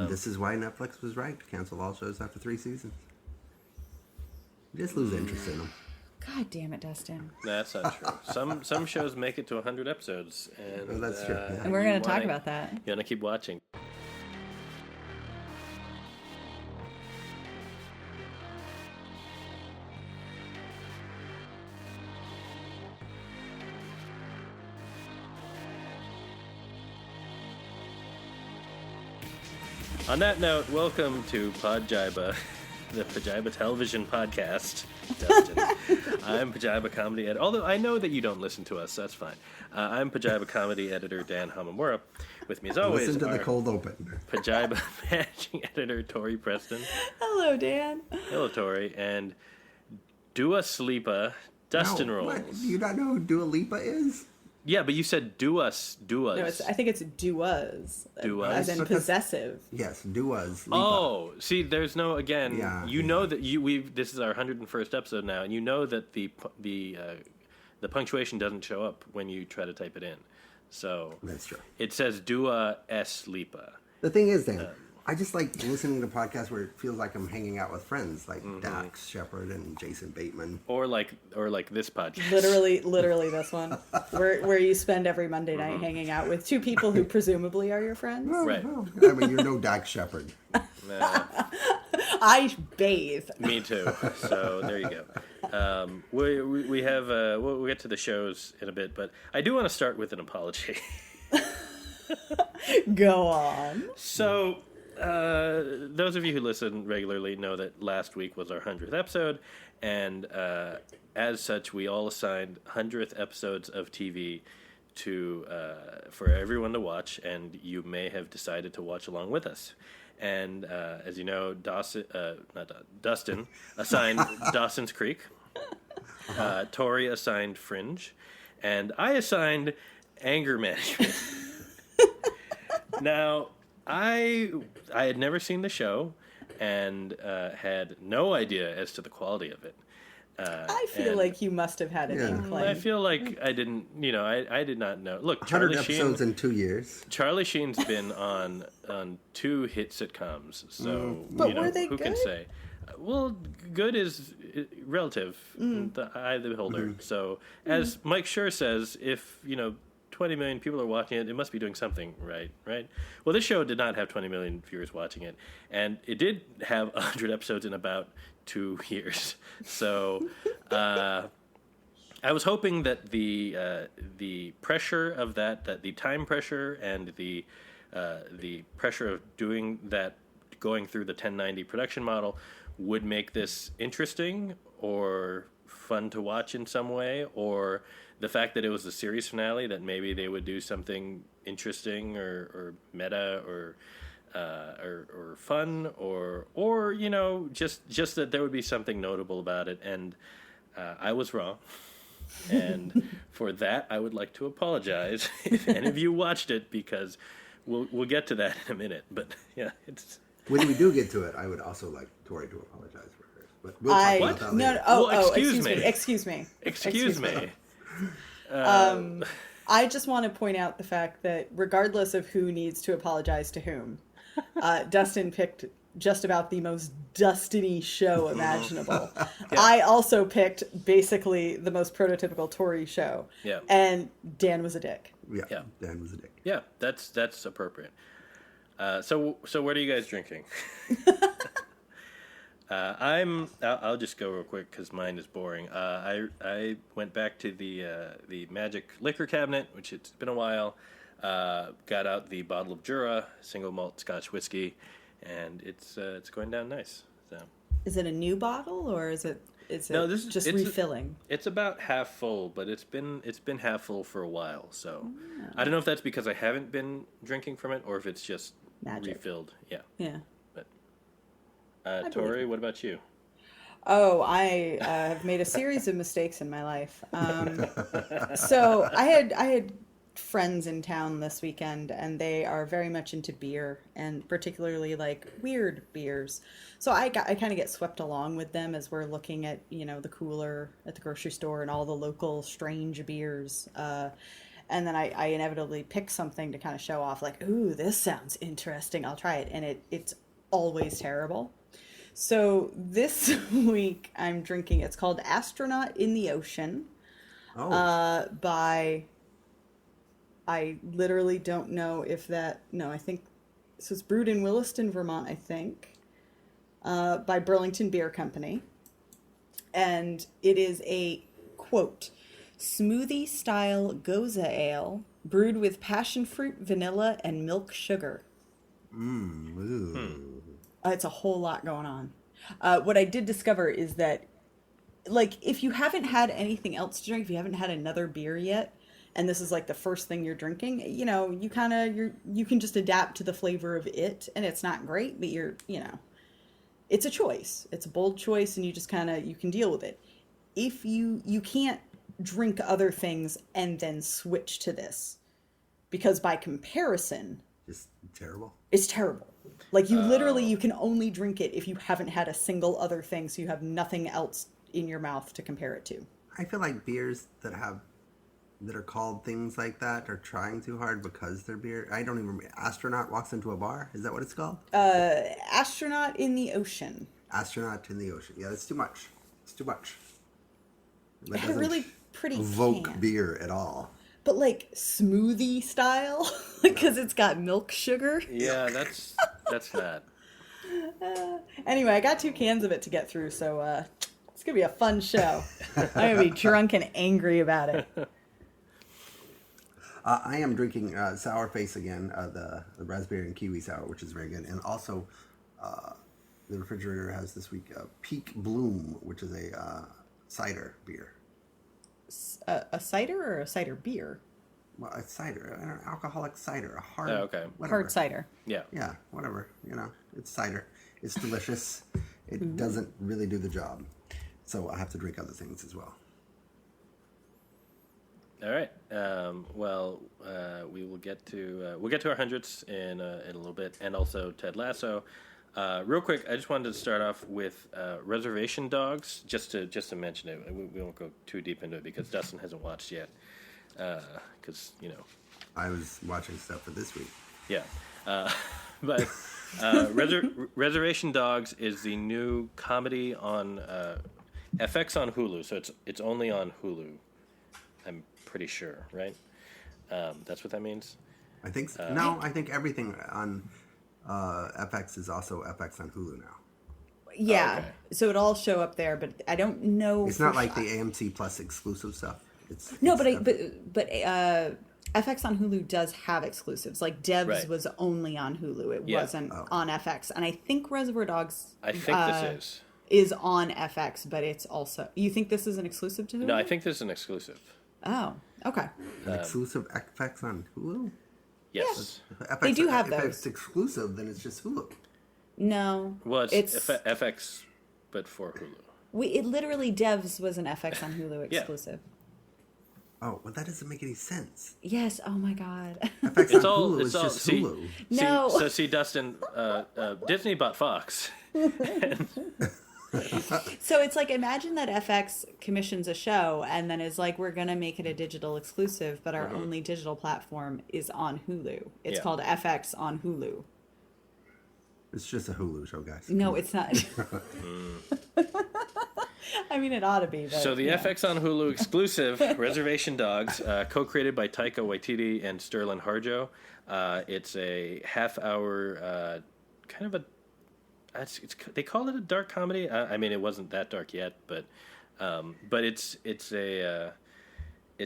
This is why Netflix was right to cancel all shows after 3 seasons. You just lose interest in them. God damn it, Dustin. That's not true. Some shows make it to 100 episodes. And, that's true. Yeah. And we're going to talk about that. You want to keep watching. On that note, welcome to Podjiba, the Pajiba Television Podcast. Dustin. I'm Pajiba Comedy Editor. Although I know that you don't listen to us, so that's fine. I'm Pajiba Comedy Editor Dan Hamamura. With me as always, listen to the cold open. Pajiba Managing Editor Tori Preston. Hello, Dan. Hello, Tori. And Dua Slipa, Dustin Rolls. What? Do you not know who Dua Lipa is? Yeah, but you said duas. No, I think it's duas. Duas? As in possessive. Yes, duas. Lipa. Oh, see, there's no, again, know that this is our 101st episode now, and you know that the punctuation doesn't show up when you try to type it in. So that's true. It says Dua S. Lipa. The thing is, Dan, I just like listening to podcasts where it feels like I'm hanging out with friends, like Dax Shepard and Jason Bateman, or like this podcast. Literally this one, where you spend every Monday night hanging out with two people who presumably are your friends. Well, right. Well, I mean, you're no Dax Shepard. I bathe. Me too. So there you go. We have we'll get to the shows in a bit, but I do want to start with an apology. Go on. So. Those of you who listen regularly know that last week was our 100th episode, and as such, we all assigned 100th episodes of TV for everyone to watch, and you may have decided to watch along with us. And as you know, Dustin assigned Dawson's Creek, Tori assigned Fringe, and I assigned Anger Management. Now, I had never seen the show and had no idea as to the quality of it. I feel like you must have had an inkling. I feel like I didn't, I did not know. Look, 100 episodes in 2 years. Charlie Sheen's been on 2 hit sitcoms, so but were they who good? can say? Well, good is relative, the eye of the beholder. So, as Mike Schur says, if 20 million people are watching it, it must be doing something right? Well, this show did not have 20 million viewers watching it, and it did have 100 episodes in about 2 years. So I was hoping that the pressure of that the time pressure and the pressure of doing that, going through the 1090 production model, would make this interesting or fun to watch in some way, or the fact that it was the series finale, that maybe they would do something interesting or meta or fun or just that there would be something notable about it. And I was wrong. And for that, I would like to apologize if any of you watched it, because we'll get to that in a minute. But yeah, it's. When we do get to it, I would also like Tori to apologize for hers. But we'll talk about that later. Excuse me. Excuse me. I just want to point out the fact that regardless of who needs to apologize to whom, Dustin picked just about the most Dustin-y show imaginable. Yeah. I also picked basically the most prototypical Tory show. Yeah. And Dan was a dick. Yeah. Dan was a dick. Yeah, that's appropriate. So what are you guys drinking? I'll just go real quick because mine is boring. I went back to the Magic liquor cabinet, which it's been a while. Got out the bottle of Jura single malt Scotch whiskey, and it's going down nice. So, is it a new bottle or is it just refilling? It's about half full, but it's been half full for a while. So I don't know if that's because I haven't been drinking from it or if it's just refilled. Yeah. Yeah. Tori, what about you? Oh, I have made a series of mistakes in my life. So I had friends in town this weekend, and they are very much into beer, and particularly like weird beers. So I kind of get swept along with them as we're looking at the cooler at the grocery store and all the local strange beers. And then I inevitably pick something to kind of show off, like, ooh, this sounds interesting. I'll try it. And it's always terrible. So this week I'm drinking, it's called Astronaut in the Ocean. By, I literally don't know if that, no, I think, so it's brewed in Williston, Vermont, I think, by Burlington Beer Company. And it is a, quote, smoothie style Goza ale brewed with passion fruit, vanilla, and milk sugar. It's a whole lot going on. What I did discover is that, like, if you haven't had anything else to drink, if you haven't had another beer yet, and this is like the first thing you're drinking, you know, you can just adapt to the flavor of it, and it's not great, but it's a choice. It's a bold choice, and you just you can deal with it. If you can't drink other things and then switch to this, because by comparison, just terrible. It's terrible. Like, you literally, you can only drink it if you haven't had a single other thing, so you have nothing else in your mouth to compare it to. I feel like beers that are called things like that are trying too hard because they're beer. I don't even remember. Astronaut walks into a bar. Is that what it's called? Astronaut in the Ocean. Astronaut in the Ocean. Yeah, that's too much. It's too much. It had a really pretty evoke can. Beer at all. But like smoothie style, because it's got milk sugar. Yeah, that's not. Anyway, I got 2 cans of it to get through, so it's gonna be a fun show. I'm gonna be drunk and angry about it. I am drinking Sour Face again, the raspberry and kiwi sour, which is very good, and also the refrigerator has this week Peak Bloom, which is a cider beer. A cider or a cider beer? Well, a cider, an alcoholic cider, a hard, whatever. Hard cider. Yeah. Yeah, whatever. It's cider. It's delicious. It doesn't really do the job, so I have to drink other things as well. All right. We will get to our hundreds in a little bit, and also Ted Lasso. Real quick, I just wanted to start off with Reservation Dogs, just to mention it. We won't go too deep into it because Dustin hasn't watched yet. Because I was watching stuff for this week. Yeah, but Reservation Dogs is the new comedy on FX on Hulu. So it's only on Hulu. I'm pretty sure, right? That's what that means. I think so. No, I think everything on FX is also FX on Hulu now. Yeah, okay. So it all show up there, but I don't know. It's not like the AMC Plus exclusive stuff. But FX on Hulu does have exclusives. Like Devs was only on Hulu; it wasn't on FX. And I think Reservoir Dogs. I think this is on FX, but it's also. You think this is an exclusive to Hulu? No, I think this is an exclusive. Oh, okay. An exclusive FX on Hulu? Yes. FX, they do have if those. If it's exclusive, then it's just Hulu. No. Well, it's FX, but for Hulu. It literally Devs was an FX on Hulu exclusive. Oh, well, that doesn't make any sense. Yes. Oh my God. FX on Hulu is just Hulu. No. See, Dustin, Disney bought Fox. So it's like, imagine that FX commissions a show and then is like, we're going to make it a digital exclusive, but our only digital platform is on Hulu. It's called FX on Hulu. It's just a Hulu show, guys. No, it's not. I mean, it ought to be. But, so the FX on Hulu exclusive, Reservation Dogs, co-created by Taika Waititi and Sterling Harjo. It's a half-hour, kind of a. They call it a dark comedy. I mean, it wasn't that dark yet, but it's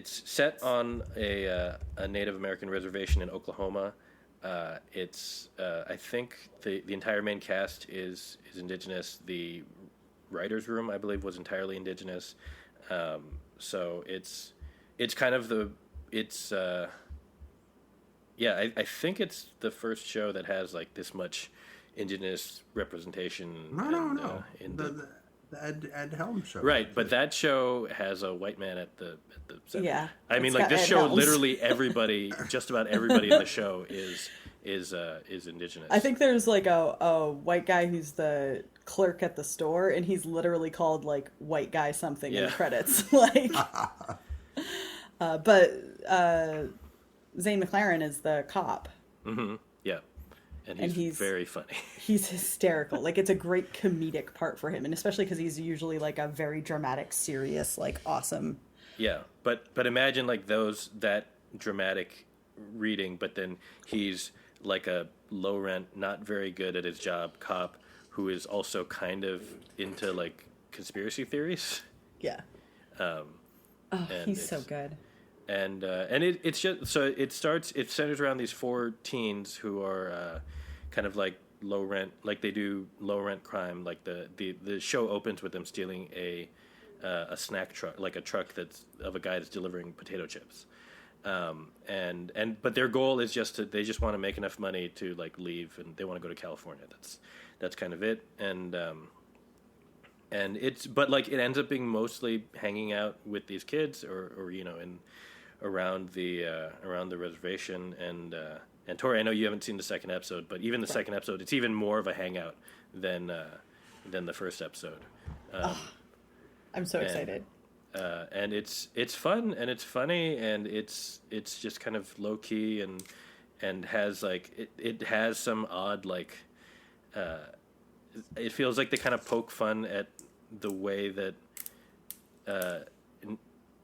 set on a Native American reservation in Oklahoma. I think the entire main cast is indigenous. The writer's room, I believe, was entirely indigenous. So it's kind of I think it's the first show that has like this much indigenous representation. No. The Ed Helms show. Right, but that show has a white man at the center. Yeah. I mean, like this show, literally everybody, just about everybody in the show is indigenous. I think there's like a white guy who's the clerk at the store, and he's literally called like white guy something in the credits. Like, But Zane McLaren is the cop. Mm-hmm. Yeah. And he's very funny. He's hysterical. Like, it's a great comedic part for him, and especially because he's usually like a very dramatic, serious, like awesome. Yeah, but imagine like that dramatic reading, but then he's like a low rent, not very good at his job cop who is also kind of into like conspiracy theories. Yeah. He's so good. And it's just so it centers around these 4 teens who are kind of like low rent, like they do low rent crime. Like the show opens with them stealing a snack truck, like a truck that's of a guy that's delivering potato chips. But their goal is they just want to make enough money to like leave, and they want to go to California. That's kind of it. And but like it ends up being mostly hanging out with these kids or around the reservation. And Tori, I know you haven't seen the second episode, but even the second episode, it's even more of a hangout than the first episode. I'm so excited. And it's fun and it's funny and it's just kind of low key and has like it has some odd like it feels like they kind of poke fun at the way that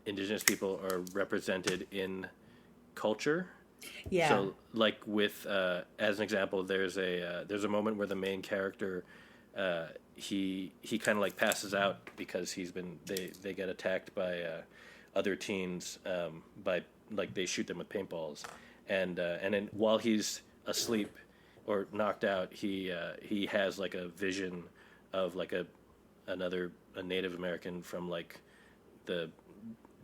indigenous people are represented in culture. Yeah. So like with as an example, there's a moment where the main character he kind of like passes out because they get attacked by other teens by like they shoot them with paintballs and then while he's asleep or knocked out he has like a vision of like a Native American from like the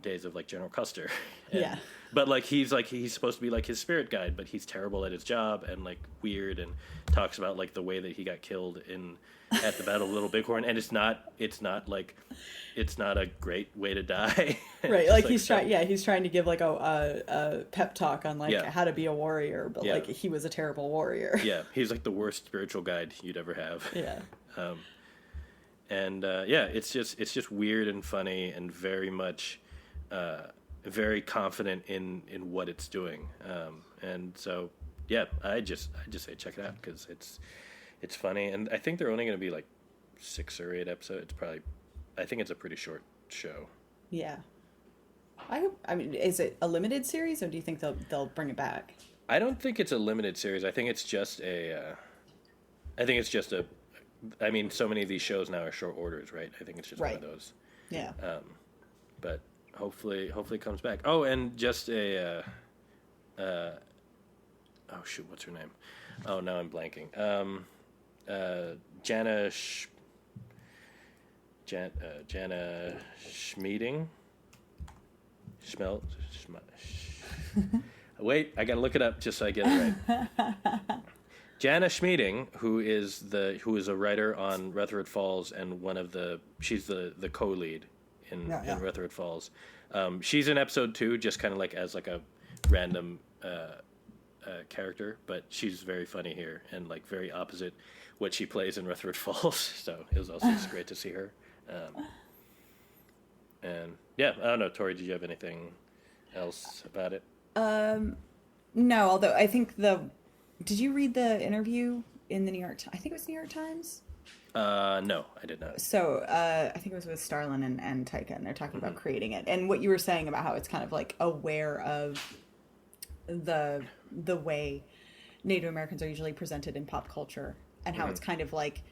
days of like General Custer. Yeah. But like he's supposed to be like his spirit guide, but he's terrible at his job and like weird and talks about like the way that he got killed at the Battle of Little Bighorn, and it's not a great way to die. Right, like he's trying to give like a pep talk on like how to be a warrior, but like he was a terrible warrior. Yeah, he's like the worst spiritual guide you'd ever have. Yeah. It's just weird and funny and very much very confident in what it's doing. And so I just say check it out because it's funny, and I think they're only going to be like 6 or 8 episodes. I think it's a pretty short show. Yeah. I mean, is it a limited series, or do you think they'll bring it back? I don't think it's a limited series. I think it's just I mean, so many of these shows now are short orders, right? I think it's just one of those. Yeah. But hopefully it comes back. Oh, and just oh shoot, what's her name? Oh, now I'm blanking. Jana Schmeeding. Wait, I gotta look it up just so I get it right. Jana Schmeeding, who is a writer on Rutherford Falls and she's the co-lead in Rutherford Falls. She's in episode 2, just kind of like as like a random character, but she's very funny here and like very opposite what she plays in Rutherford Falls. So it was also just great to see her. And I don't know, Tori, did you have anything else about it? No, although I think did you read the interview in the New York Times? I think it was New York Times. No, I did not. So I think it was with Starlin and Taika, and they're talking about creating it. And what you were saying about how it's kind of like aware of the way Native Americans are usually presented in pop culture, and how it's kind of like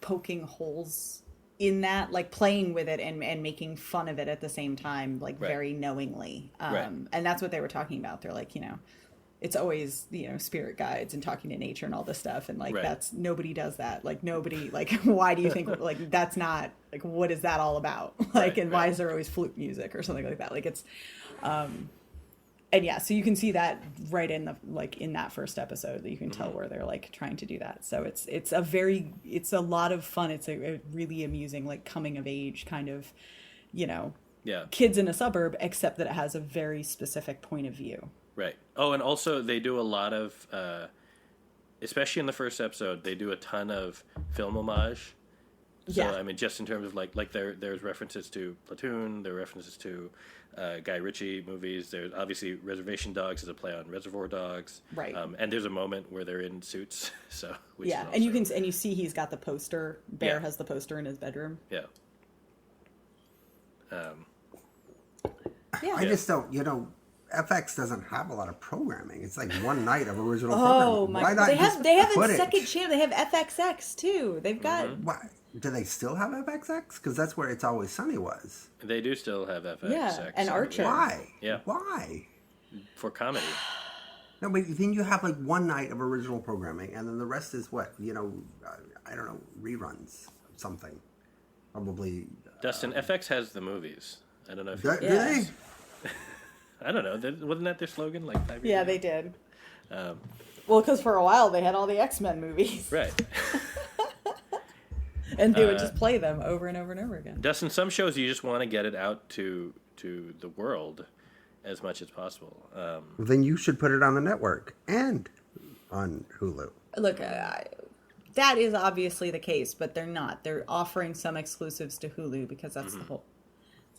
poking holes in that, like playing with it and making fun of it at the same time, like very knowingly. And that's what they were talking about. They're like, it's always, spirit guides and talking to nature and all this stuff. And like, nobody does that. Like nobody, like, why do you think, like, that's not, like, what is that all about? Like, why is there always flute music or something like that? Like it's, and so you can see that right in in that first episode, that you can tell where they're like trying to do that. So it's a lot of fun. It's a really amusing, like coming of age kind of, kids in a suburb, except that it has a very specific point of view. Right. Oh, and also they do a lot of, especially in the first episode, they do a ton of film homage So Yeah. I mean, just in terms of like there's references to Platoon, there are references to Guy Ritchie movies. There's obviously Reservation Dogs is a play on Reservoir Dogs, Right. And there's a moment where they're in suits. So which Yeah, is and you also- can you see he's got the poster. Bear Yeah. has the poster in his bedroom. yeah. Yeah. I just don't, FX doesn't have a lot of programming. It's like one night of original Oh programming. my! Why not They just have a put second it? channel. They have FXX too. They've got Why? Do they still have FXX? Because that's where It's Always Sunny was. They do still have FX. Yeah, and Archer. Why? Yeah. Why? For comedy. No, but then you have like one night of original programming, and then the rest is what? I don't know, reruns, something. Probably. Dustin, FX has the movies. I don't know if Do you... do Yeah. they? I don't know. Wasn't that their slogan like 5 years Yeah, ago? they did. Well, because for a while they had all the X-Men movies, Right. and they would just play them over and over and over again. Dustin, some shows you just want to get it out to the world as much as possible. Then you should put it on the network and on Hulu. Look, that is obviously the case, but they're not. They're offering some exclusives to Hulu because that's the whole.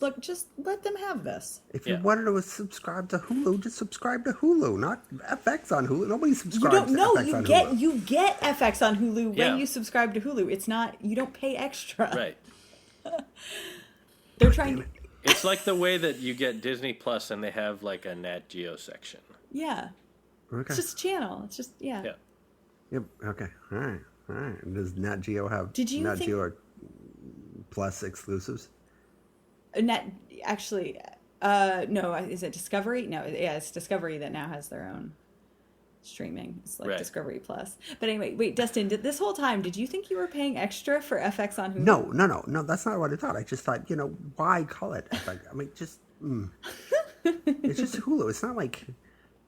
Look, just let them have this. If you Yeah. wanted to subscribe to Hulu, just subscribe to Hulu, not FX on Hulu. Nobody You subscribes don't to know. FX You on get Hulu. FX on Hulu when Yeah. you subscribe to Hulu. It's not. You don't pay extra. Right. They're trying. It's like the way that you get Disney Plus and they have like a Nat Geo section. Yeah. Okay. It's just a channel. It's just yeah. Yeah. Yep. Okay. All right. All right. And does Nat Geo have Did you Nat think- Geo or Plus exclusives? Net actually, no. Is it Discovery? No. Yeah, it's Discovery that now has their own streaming. It's like Right. Discovery Plus. But anyway, wait, Dustin. This whole time, did you think you were paying extra for FX on Hulu? No. That's not what I thought. I just thought, why call it FX? I mean, just it's just Hulu. It's not like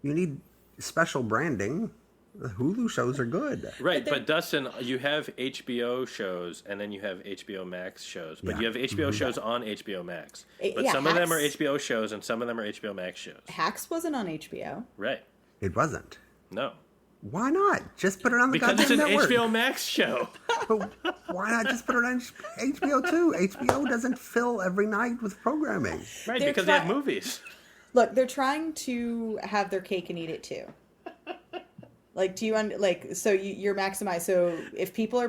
you need special branding. The Hulu shows are good. Right, But but Dustin, you have HBO shows and then you have HBO Max shows. But Yeah. you have HBO shows on HBO Max. But Yeah, some of them are Hacks. HBO shows and some of them are HBO Max shows. Hacks wasn't on HBO. Right. It wasn't. No. Why not? Just put it on the Because it's goddamn an network. HBO Max show. But why not just put it on HBO too? HBO doesn't fill every night with programming. Right, They're because they have try- movies. Look, they're trying to have their cake and eat it too. Like, do you so you're maximized. So if people are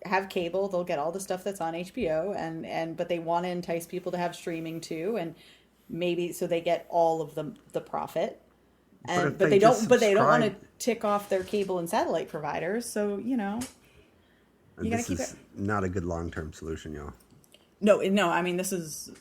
have cable, they'll get all the stuff that's on HBO, but they want to entice people to have streaming too, and maybe so they get all of the profit. if But they they don't. just But they don't want to subscribe- tick off their cable and satellite providers. So you gotta This keep is it. not a good long-term solution, y'all. No. I mean, this is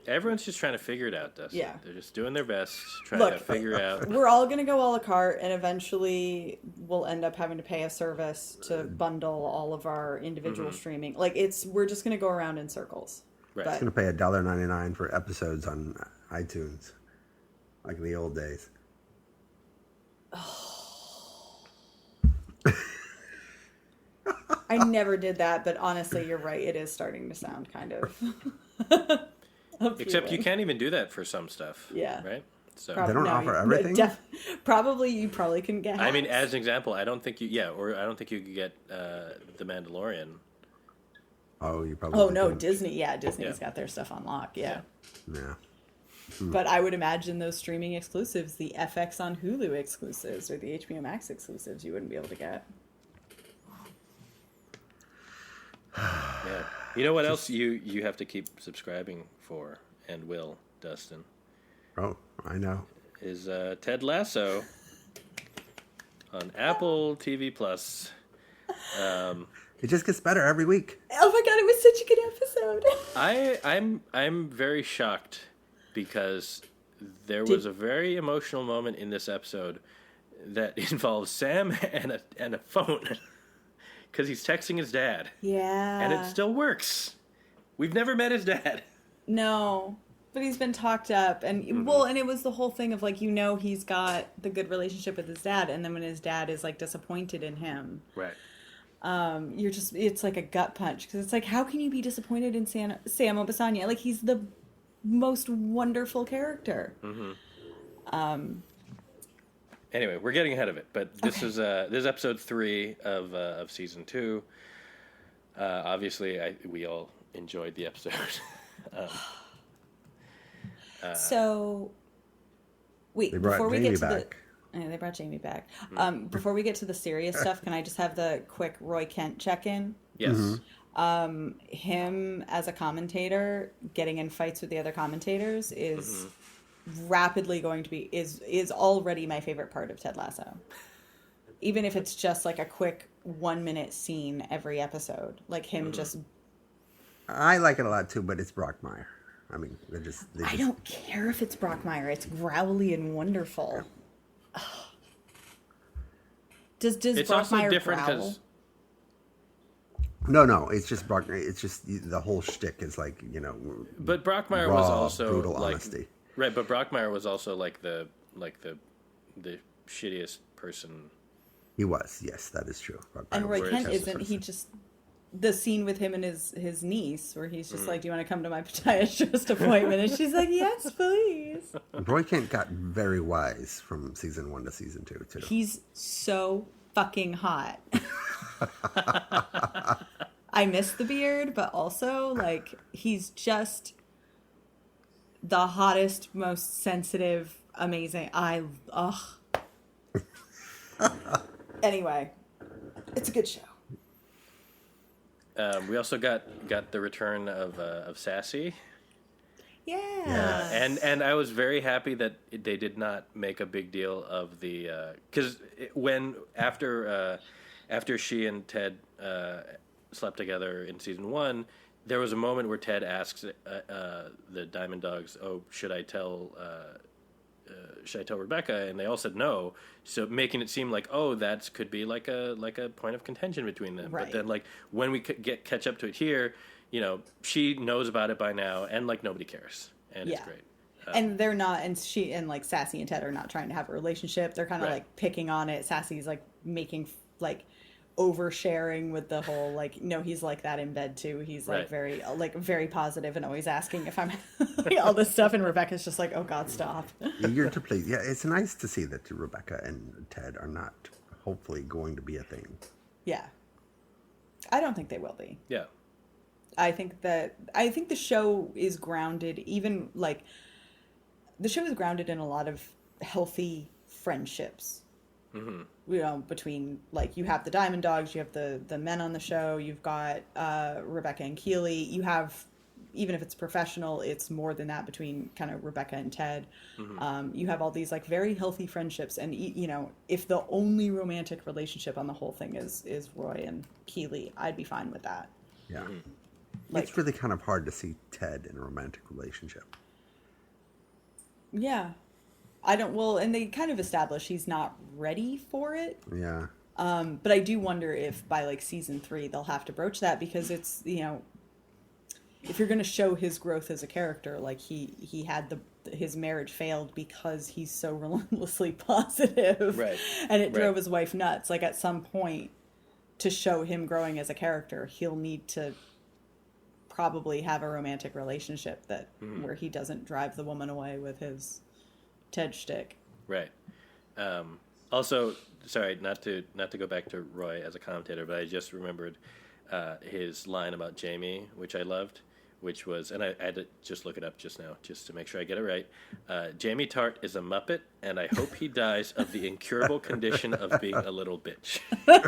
Everyone's just trying to figure it out, Dustin. Yeah. They're just doing their best, trying Look, to figure out. we're all going to go a la carte, and eventually we'll end up having to pay a service to bundle all of our individual streaming. Like we're just going to go around in circles. Right. But I'm gonna pay $1.99 for episodes on iTunes, like in the old days. I never did that, but honestly, you're right. It is starting to sound kind of. Except you appealing. can't even do that for some stuff. Yeah. Right? So They don't offer everything? You probably couldn't get. I mean, Hacks. as an example, I don't think you could get The Mandalorian. Oh, you probably. Oh no, couldn't. Disney! Yeah, Disney's Yeah. got their stuff on lock. Yeah. Yeah. But I would imagine those streaming exclusives, the FX on Hulu exclusives or the HBO Max exclusives, you wouldn't be able to get. Yeah. You know what else you have to keep subscribing for and will, Dustin, Oh, I know. is Ted Lasso on Apple TV Plus. It just gets better every week. Oh my god, it was such a good episode. I'm very shocked because there was a very emotional moment in this episode that involves Sam and a phone because he's texting his dad Yeah. and it still works. We've never met his dad. No. But he's been talked up and and it was the whole thing of like, he's got the good relationship with his dad, and then when his dad is like disappointed in him, Right. it's like a gut punch, because it's like, how can you be disappointed in Sam Obisanya? Like, he's the most wonderful character. Anyway, we're getting ahead of it, but this Okay. is episode 3 of season 2. Obviously, we all enjoyed the episode. So, wait, They brought before we Jamie get to back. they brought Jamie back. Before we get to the serious stuff, can I just have the quick Roy Kent check-in? Yes. Him as a commentator getting in fights with the other commentators is rapidly going to be is already my favorite part of Ted Lasso. Even if it's just like a quick 1-minute scene every episode, like him just. I like it a lot too, but it's Brockmire. I mean, I don't care if it's Brockmire. It's growly and wonderful. Does It's also Brockmire different growl? because No, it's just Brockmire. It's just the whole shtick is like, but Brockmire raw, was also brutal like honesty. right, but Brockmire was also like the shittiest person. He was, yes, that is true. Brockmire And Roy was Kent the isn't. He person. just the scene with him and his niece, where he's just like, "Do you want to come to my podiatrist appointment?" And she's like, "Yes, please." Roy Kent got very wise from season 1 to season 2 too. He's so fucking hot. I miss the beard, but also like he's just the hottest, most sensitive, amazing. Anyway, it's a good show. We also got the return of Sassy. Yeah. And I was very happy that they did not make a big deal of the because after she and Ted slept together in season 1, there was a moment where Ted asks the Diamond Dogs, "Oh, should I tell Rebecca?" And they all said no. So making it seem like, oh, that could be like a point of contention between them. Right. But then like when we catch up to it here, she knows about it by now, and like nobody cares, and it's great. And they're not, and she and like Sassy and Ted are not trying to have a relationship. They're kind of Right. like picking on it. Sassy's like making like oversharing with the whole like, no, he's like that in bed too. He's like very positive and always asking if I'm like, all this stuff. And Rebecca's just like, oh God, stop. Eager to please. Yeah, it's nice to see that Rebecca and Ted are not hopefully going to be a thing. Yeah, I don't think they will be. Yeah. I think the show is grounded, even like the show is grounded in a lot of healthy friendships. Between like you have the Diamond Dogs, you have the men on the show, you've got Rebecca and Keeley, you have, even if it's professional, it's more than that between kind of Rebecca and Ted. You have all these like very healthy friendships, and if the only romantic relationship on the whole thing is Roy and Keeley, I'd be fine with that. Yeah. Like, it's really kind of hard to see Ted in a romantic relationship. yeah. And they kind of establish he's not ready for it. Yeah. But I do wonder if by like season 3 they'll have to broach that, because it's, if you're going to show his growth as a character, like he had his marriage failed because he's so relentlessly positive, Right. And it drove his wife nuts. Like at some point, to show him growing as a character, he'll need to probably have a romantic relationship where he doesn't drive the woman away with his Ted shtick. Right. Also, sorry, not to go back to Roy as a commentator, but I just remembered his line about Jamie, which I loved, which was, and I had to just look it up just now, just to make sure I get it right. Jamie Tart is a Muppet, and I hope he dies of the incurable condition of being a little bitch. So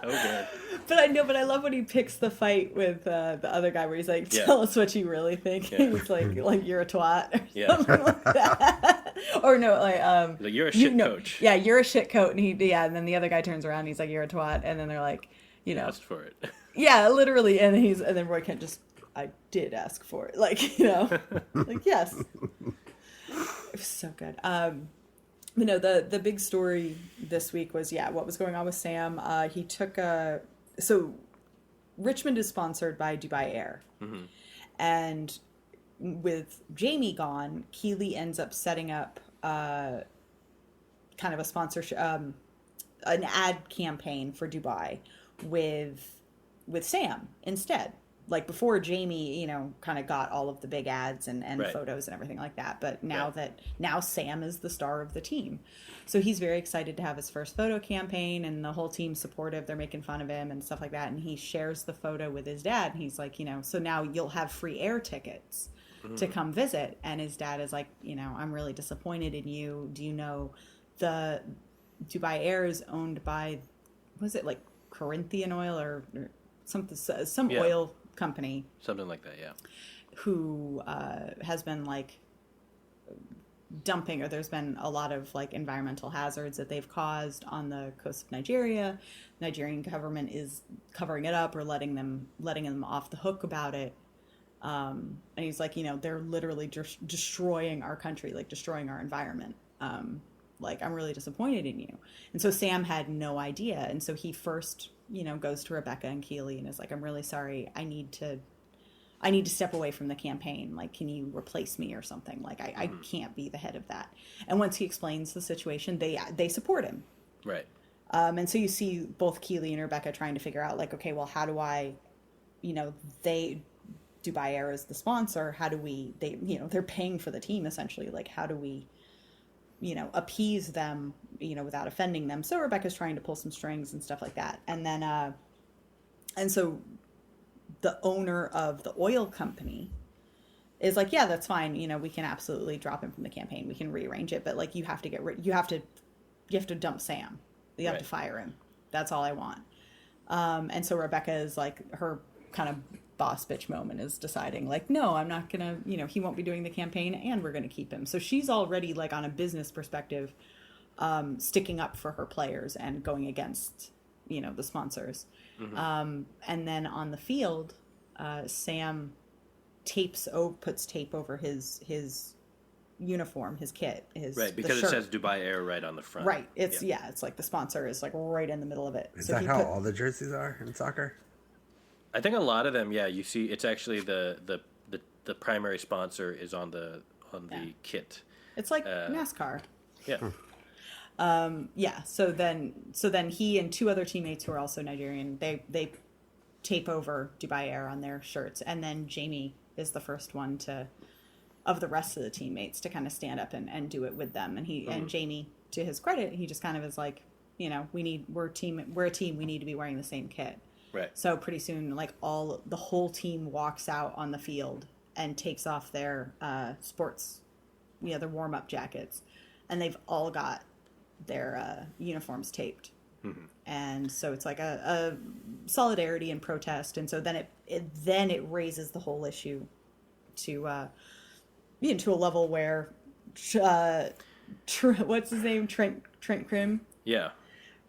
good. But I love when he picks the fight with the other guy, where he's like, "Tell us what you really think." Yeah. He's like you're a twat, or Yeah. something like that. Or no, like Like, you're a shit coach. Yeah, you're a shit coat, and then the other guy turns around, and he's like, "You're a twat," and then they're like, Asked for it. yeah, literally, and then Roy Kent just, I did ask for it, like like yes, it was so good. But no, the big story this week was what was going on with Sam. He took so Richmond is sponsored by Dubai Air, and with Jamie gone, Keeley ends up setting up kind of a sponsorship, an ad campaign for Dubai with Sam instead. like before Jamie, kind of got all of the big ads and Right. photos and everything like that. But now Right. now Sam is the star of the team. So he's very excited to have his first photo campaign, and the whole team's supportive. They're making fun of him and stuff like that. And he shares the photo with his dad. And he's like, so now you'll have free air tickets to come visit. And his dad is like, I'm really disappointed in you. Do you know the Dubai Air is owned by, was it like Corinthian Oil or something, some Yeah. oil company, Something like that, yeah. who has been like dumping, or there's been a lot of like environmental hazards that they've caused on the coast of Nigeria. Nigerian government is covering it up or letting them off the hook about it. And he's like, they're literally just destroying our country, like destroying our environment. Like, I'm really disappointed in you. And so Sam had no idea. And so he first, goes to Rebecca and Keeley and is like, I'm really sorry. I need to step away from the campaign. Like, can you replace me or something? Like, I can't be the head of that. And once he explains the situation, they support him. Right. And so you see both Keeley and Rebecca trying to figure out, like, okay, well, how do I, Dubai Air is the sponsor. How do they're paying for the team essentially. Like, how do we, appease them, without offending them? So Rebecca's trying to pull some strings and stuff like that. And then, and so the owner of the oil company is like, yeah, that's fine. We can absolutely drop him from the campaign. We can rearrange it, but like, you have to you have to dump Sam. You have to fire him. That's all I want. And so Rebecca is like, her kind of boss bitch moment is deciding like, no, I'm not gonna, he won't be doing the campaign and we're gonna keep him. So she's already like, on a business perspective, sticking up for her players and going against, the sponsors. Mm-hmm. And then on the field, Sam puts tape over his uniform, his kit, right, because it says Dubai Air right on the front. Right. It's it's like the sponsor is like right in the middle of it. Is that how all the jerseys are in soccer? I think a lot of them, you see, it's actually the primary sponsor is on the kit. It's like NASCAR. Yeah. So then he and two other teammates who are also Nigerian, they tape over Dubai Air on their shirts, and then Jamie is the first one of the rest of the teammates to kind of stand up and do it with them. And and Jamie, to his credit, he just kind of is like, we're a team, we need to be wearing the same kit. Right. So pretty soon, like the whole team walks out on the field and takes off their sports, their warm up jackets, and they've all got their uniforms taped. Mm-hmm. And so it's like a solidarity and protest, and so then it raises the whole issue to to a level where what's his name, Trent Krim. Yeah.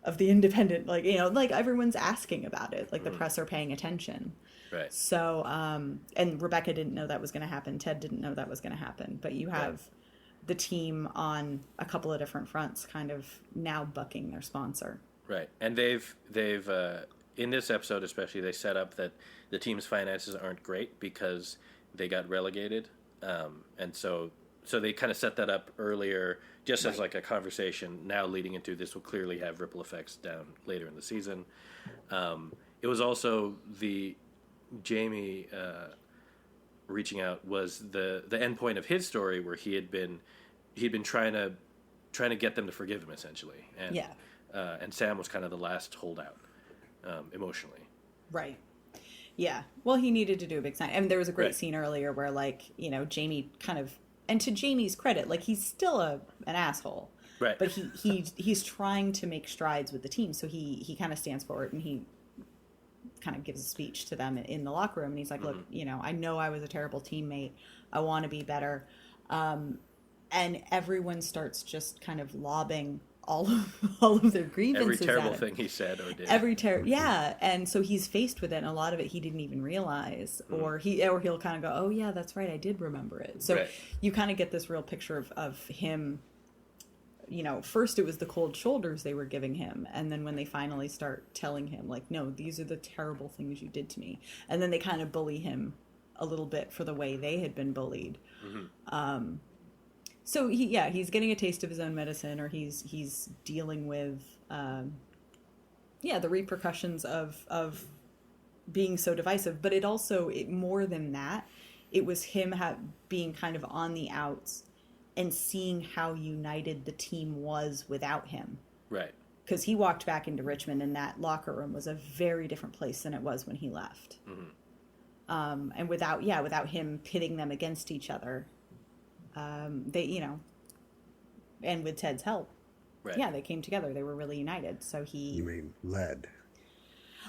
Of the Independent, like, like everyone's asking about it, like the press are paying attention. Right. So, and Rebecca didn't know that was going to happen. Ted didn't know that was going to happen. But you have the team on a couple of different fronts kind of now bucking their sponsor. Right. And they've in this episode especially, they set up that the team's finances aren't great because they got relegated. And so they kind of set that up earlier just as like a conversation. Now leading into this will clearly have ripple effects down later in the season. It was also the Jamie reaching out was the end point of his story, where he'd been trying to get them to forgive him essentially. And and Sam was kind of the last holdout emotionally. Right. Yeah. Well, he needed to do a big sign. I mean, there was a great scene earlier where, like, Jamie kind of, and to Jamie's credit, like, he's still an asshole. Right. But he's trying to make strides with the team. So he kind of stands forward and he kind of gives a speech to them in the locker room. And he's like, look, I know I was a terrible teammate. I want to be better. And everyone starts just kind of lobbing all of their grievances. Every terrible thing he said or did. And so he's faced with it, and a lot of it he didn't even realize, or he'll kind of go, oh yeah, that's right, I did remember it. So you kind of get this real picture of him. First it was the cold shoulders they were giving him, and then when they finally start telling him, like, no, these are the terrible things you did to me, and then they kind of bully him a little bit for the way they had been bullied. Mm-hmm. So he's getting a taste of his own medicine, or he's dealing with the repercussions of being so divisive. But it also, more than that, it was him being kind of on the outs and seeing how united the team was without him. Right. Because he walked back into Richmond, and that locker room was a very different place than it was when he left. And without him pitting them against each other, they, and with Ted's help, they came together. They were really united. So You mean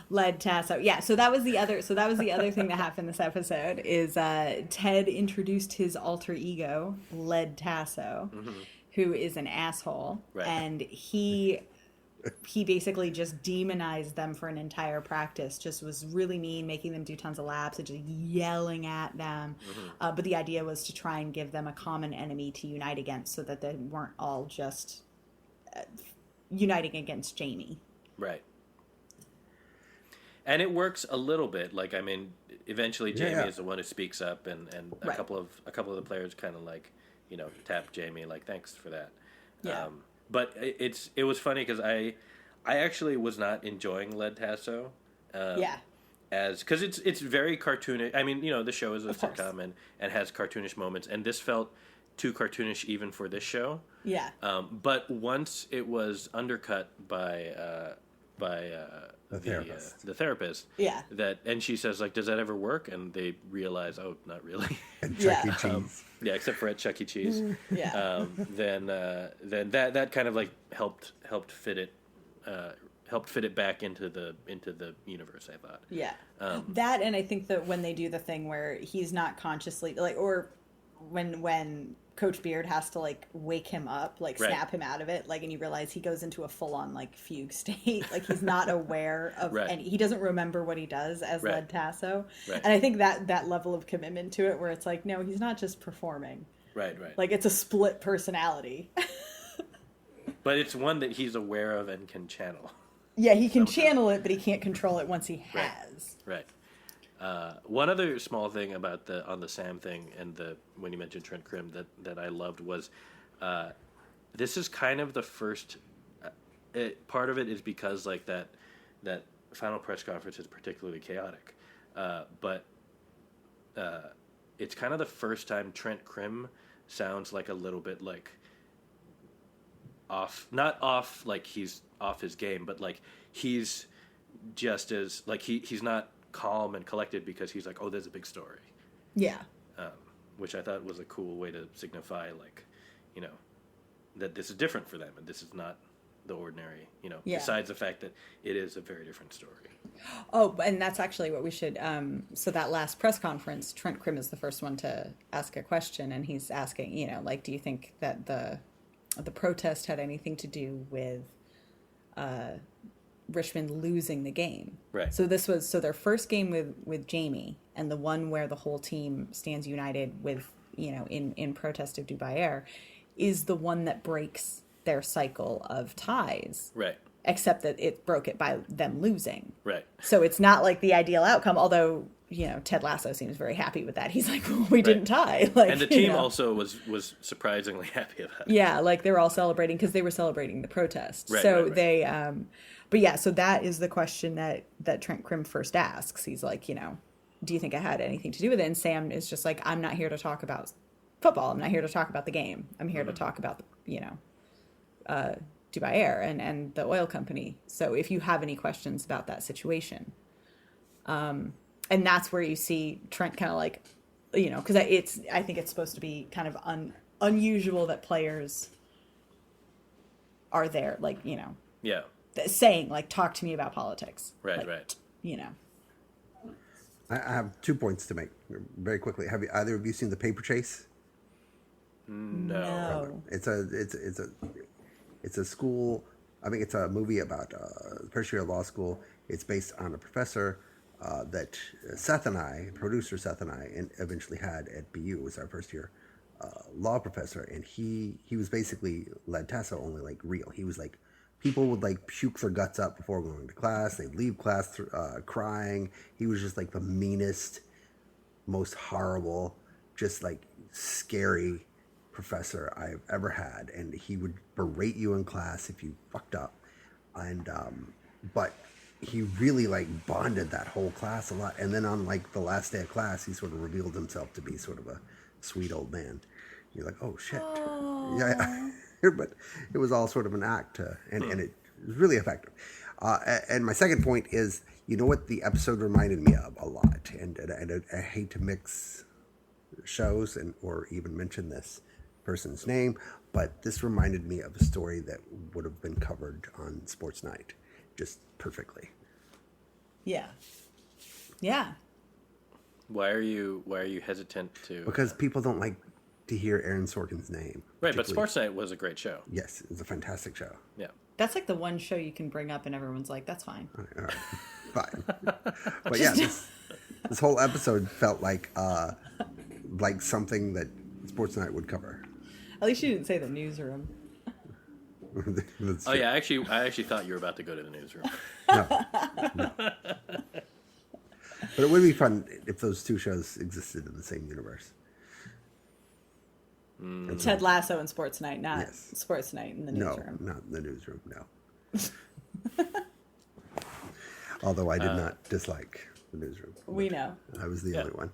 led Tasso. Yeah. So that was the other thing that happened this episode is Ted introduced his alter ego, Led Tasso, who is an asshole, and he basically just demonized them for an entire practice, just was really mean, making them do tons of laps and just yelling at them. But the idea was to try and give them a common enemy to unite against so that they weren't all just uniting against Jamie. Right. And it works a little bit. Like, I mean, eventually Jamie is the one who speaks up, and a couple of the players kind of like, tap Jamie, like, thanks for that. Yeah. But it was funny because I actually was not enjoying Led Tasso. Because it's very cartoonish. I mean, the show is a sitcom and has cartoonish moments, and this felt too cartoonish even for this show. Yeah. But once it was undercut by the therapist. The therapist. Yeah. And she says, like, does that ever work? And they realize, oh, not really. And Chuck E. Cheese. Except for at Chuck E. Cheese. Yeah. Then that kind of like helped fit it back into the universe, I thought. Yeah. That, and I think that when they do the thing where he's not consciously, like, or when Coach Beard has to, like, wake him up, like, snap him out of it, like, and you realize he goes into a full-on, like, fugue state. Like, he's not aware of, and he doesn't remember what he does as Led Tasso. And I think that level of commitment to it, where it's like, no, he's not just performing. Right. Like, it's a split personality. But it's one that he's aware of and can channel. Yeah, he can channel it, but he can't control it once he has. Right. One other small thing about on the Sam thing and when you mentioned Trent Crimm that I loved was this is kind of the first part of it is because like that final press conference is particularly chaotic, but it's kind of the first time Trent Crimm sounds like a little bit like not off like he's off his game, but like he's just as like he's not calm and collected because he's like, oh, there's a big story. Yeah. Which I thought was a cool way to signify, like, that this is different for them and this is not the ordinary, besides the fact that it is a very different story. Oh, and that's actually what we should, so that last press conference, Trent Crimm is the first one to ask a question, and he's asking, like, do you think that the protest had anything to do with Richmond losing the game? Right. So this was their first game with Jamie, and the one where the whole team stands united with in protest of Dubayer is the one that breaks their cycle of ties. Right. Except that it broke it by them losing. Right. So it's not like the ideal outcome, although Ted Lasso seems very happy with that. He's like, well, we didn't tie. Like, and the team also was surprisingly happy about it. Yeah, like they were all celebrating because they were celebrating the protest. Right, so right. they, but yeah, so that is the question that Trent Crimm first asks. He's like, do you think I had anything to do with it? And Sam is just like, I'm not here to talk about football. I'm not here to talk about the game. I'm here to talk about, Dubayer and the oil company. So if you have any questions about that situation, and that's where you see Trent kind of like, because I think it's supposed to be kind of unusual that players are there, like, yeah, saying like, talk to me about politics. Right, like, right. I have 2 points to make very quickly. Have either of you seen The Paper Chase? No. It's a school. I think it's a movie about first year of law school. It's based on a professor that producer Seth and I, eventually had at BU. It was our first year law professor, and he was basically Led Tasso, only like real. He was like, people would like puke their guts up before going to class. They'd leave class crying. He was just like the meanest, most horrible, just like scary professor I've ever had, and he would berate you in class if you fucked up. And but he really like bonded that whole class a lot. And then on like the last day of class, he sort of revealed himself to be sort of a sweet old man. You're like, oh shit. Oh. Yeah. But it was all sort of an act, and it was really effective. And my second point is, you know what the episode reminded me of a lot, and I hate to mix shows or even mention this person's name, but this reminded me of a story that would have been covered on Sports Night just perfectly. Yeah. Yeah. Why are you hesitant to? Because people don't like to hear Aaron Sorkin's name. Right, but Sports Night was a great show. Yes, it was a fantastic show. Yeah. That's like the one show you can bring up and everyone's like, that's fine. All right. Fine. But yeah, this whole episode felt like something that Sports Night would cover. At least you didn't say the newsroom. Oh yeah, I actually thought you were about to go to the newsroom. No. But it would be fun if those two shows existed in the same universe. Ted Lasso and Sports Night, not Yes. Sports Night in the newsroom. No, not in the newsroom, no. Although I did not dislike the newsroom. We know. I was the only one.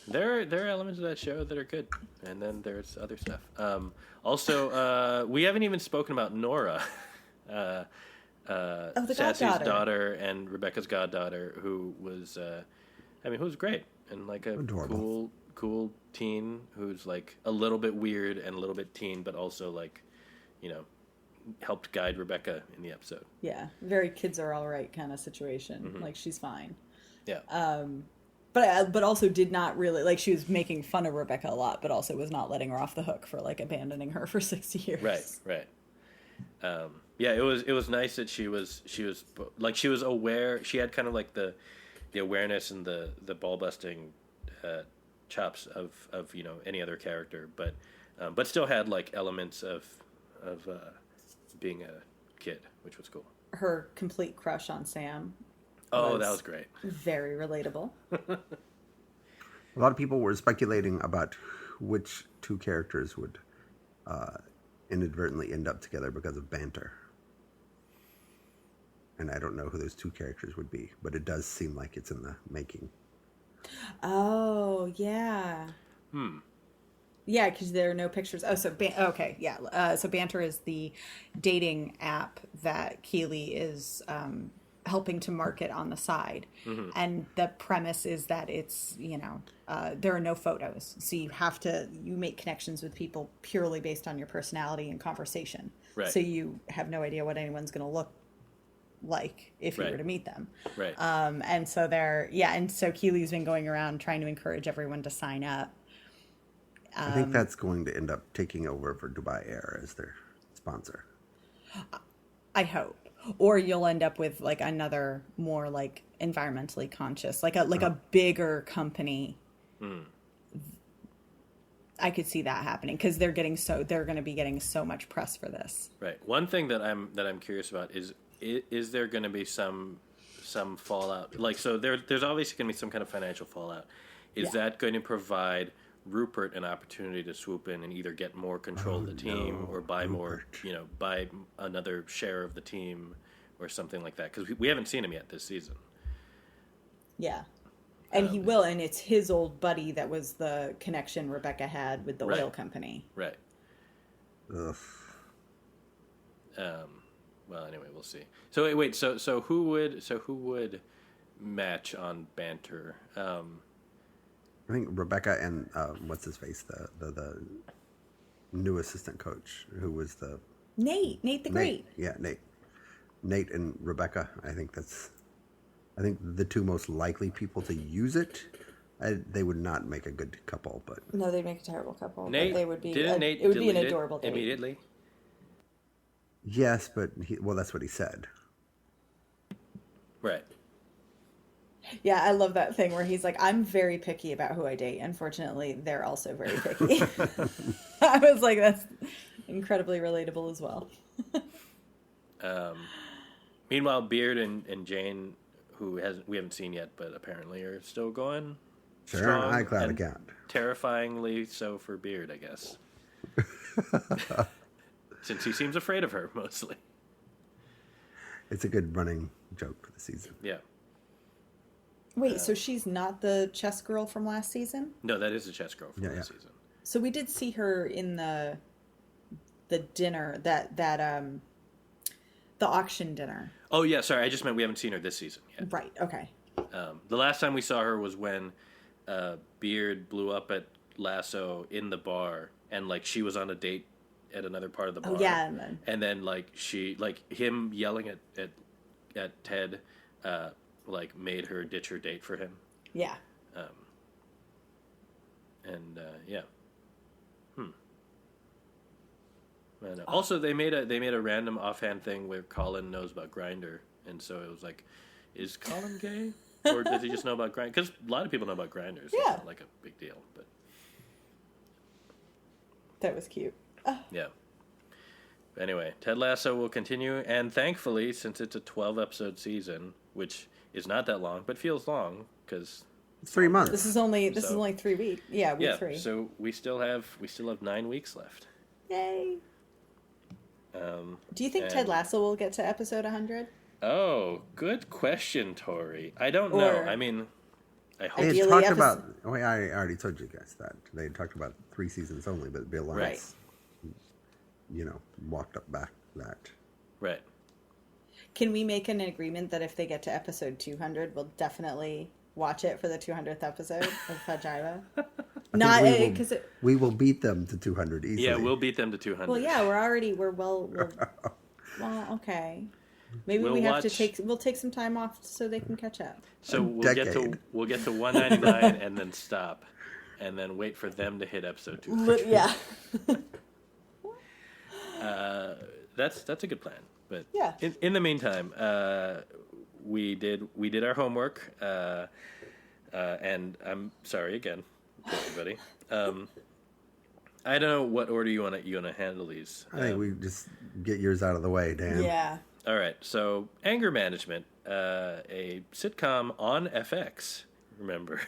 There are elements of that show that are good, and then there's other stuff. Also, we haven't even spoken about Nora, the Sassy's goddaughter. daughter and Rebecca's goddaughter, who was, who was great and like a Adorable. cool teen who's like a little bit weird and a little bit teen, but also like, helped guide Rebecca in the episode. Yeah. Very kids are all right kind of situation. Mm-hmm. Like she's fine. Yeah. But also did not really, like, she was making fun of Rebecca a lot, but also was not letting her off the hook for like abandoning her for 60 years. Right. Yeah, it was nice that she was aware. She had kind of like the awareness and the ball busting chops of any other character, but still had like elements of being a kid, which was cool. Her complete crush on Sam. Oh, that was great. Very relatable. A lot of people were speculating about which two characters would inadvertently end up together because of banter. And I don't know who those two characters would be, but it does seem like it's in the making. Oh, yeah. Yeah, because there are no pictures. Oh, so, okay, yeah. So Banter is the dating app that Keeley is helping to market on the side. Mm-hmm. And the premise is that it's, there are no photos. So you make connections with people purely based on your personality and conversation. Right. So you have no idea what anyone's going to look like if you were to meet them. Right. And so and so Keeley's been going around trying to encourage everyone to sign up. I think that's going to end up taking over for Dubai Air as their sponsor. I hope. Or you'll end up with like another more like environmentally conscious, like a bigger company. I could see that happening because they're going to be getting so much press for this. Right. One thing that I'm curious about is there going to be some fallout? Like, so there's obviously going to be some kind of financial fallout. Is that going to provide Rupert an opportunity to swoop in and either get more control of the team or buy more, buy another share of the team or something like that? Because we haven't seen him yet this season. Yeah. And he will, and it's his old buddy that was the connection Rebecca had with the oil company. Right. Ugh. Well, anyway, we'll see. So wait, so who would match on Banter? I think Rebecca and what's his face, the new assistant coach who was Nate the Great. Yeah, Nate and Rebecca. I think the two most likely people to use it. They would not make a good couple, but No, they'd make a terrible couple. Nate, but they would be. Nate it would be an delete adorable date. immediately. yes, but that's what he said. Right. Yeah, I love that thing where he's like, I'm very picky about who I date. Unfortunately, they're also very picky. I was like, that's incredibly relatable as well. Meanwhile, Beard and Jane, who we haven't seen yet, but apparently are still going. Sure, strong an iCloud and account. Terrifyingly so for Beard, I guess. Since he seems afraid of her, mostly. It's a good running joke for the season. Yeah. Wait, so she's not the chess girl from last season? No, that is the chess girl from last season. So we did see her in the dinner the auction dinner. Oh yeah, sorry. I just meant we haven't seen her this season yet. Right. Okay. The last time we saw her was when Beard blew up at Lasso in the bar, and like she was on a date at another part of the bar. Oh yeah, and then like him yelling at Ted, like made her ditch her date for him. Yeah. Yeah. And also, they made a random offhand thing where Colin knows about Grindr, and so it was like, is Colin gay, or does he just know about Grindr? Because a lot of people know about Grindr, so it's not like a big deal. But that was cute. Yeah. Anyway, Ted Lasso will continue, and thankfully, since it's a 12-episode season, which is not that long, but feels long because it's 3 months. This is only 3 weeks. Yeah, week 3. So we still have 9 weeks left. Yay! Do you think Ted Lasso will get to episode 100? Oh, good question, Tori. I don't know. I mean, I hope. They had talked about. Oh, I already told you guys that they had talked about 3 seasons only, but Bill Lawrence, walked up back that. Right. Can we make an agreement that if they get to episode 200, we'll definitely watch it for the 200th episode of Pajiva? Not because we will beat them to 200 easily. Yeah, we'll beat them to 200. Well, yeah, we're well, okay. Maybe we'll take some time off so they can catch up. So we'll get to 199 and then stop, and then wait for them to hit episode 200. Yeah. That's a good plan. But yeah. In the meantime, we did our homework, and I'm sorry again, everybody. I don't know what order you want to handle these. I think we just get yours out of the way, Dan. Yeah. All right. So, Anger Management, a sitcom on FX. Remember,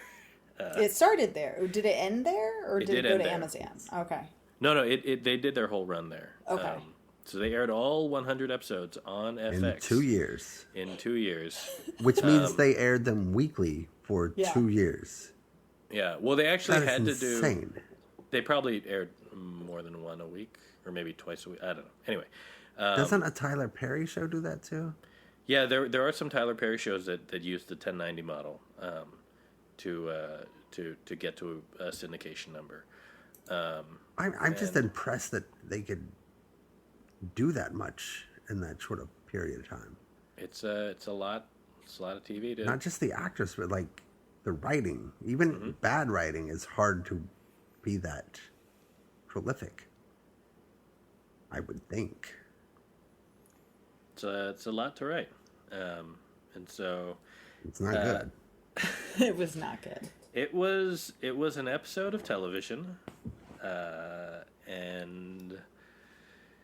it started there. Did it end there, or did it go to Amazon? Okay. No. They did their whole run there. Okay. So they aired all 100 episodes on FX in 2 years. In 2 years, which means they aired them weekly for 2 years. Yeah. Well, they actually had to do. Insane. They probably aired more than one a week, or maybe twice a week. I don't know. Anyway, doesn't a Tyler Perry show do that too? Yeah, there are some Tyler Perry shows that use the 1090 model to get to a syndication number. I'm just impressed that they could do that much in that short of period of time. It's a lot of TV, dude. Not just the actors, but like the writing. Even bad writing is hard to be that prolific, I would think. It's a lot to write, and so it's not good. It was not good. It was an episode of television, and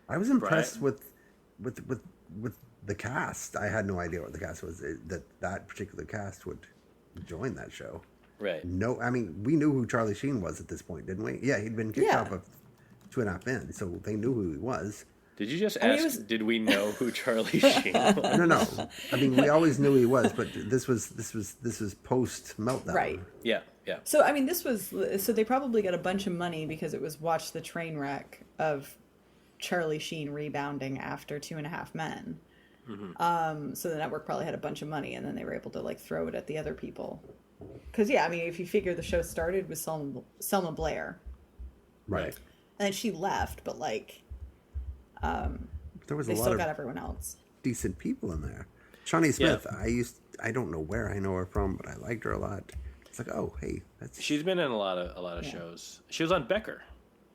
I was impressed with the cast. I had no idea what the cast was. That particular cast would join that show. Right. No, I mean, we knew who Charlie Sheen was at this point, didn't we? Yeah, he'd been kicked off of 2.5 Men, so they knew who he was. Did you just ask? Did we know who Charlie Sheen was? No. I mean, we always knew he was, but this was post meltdown. Right. Yeah. So I mean, so they probably got a bunch of money because it was watch the train wreck of Charlie Sheen rebounding after 2.5 Men. Mm-hmm. So the network probably had a bunch of money, and then they were able to like throw it at the other people. Because I mean, if you figure the show started with Selma Blair, right, and then she left, but like. There was they a lot still of got everyone else. Decent people in there. Shawnee Smith, I don't know where I know her from, but I liked her a lot. It's like, oh, hey, she's been in a lot of shows. She was on Becker.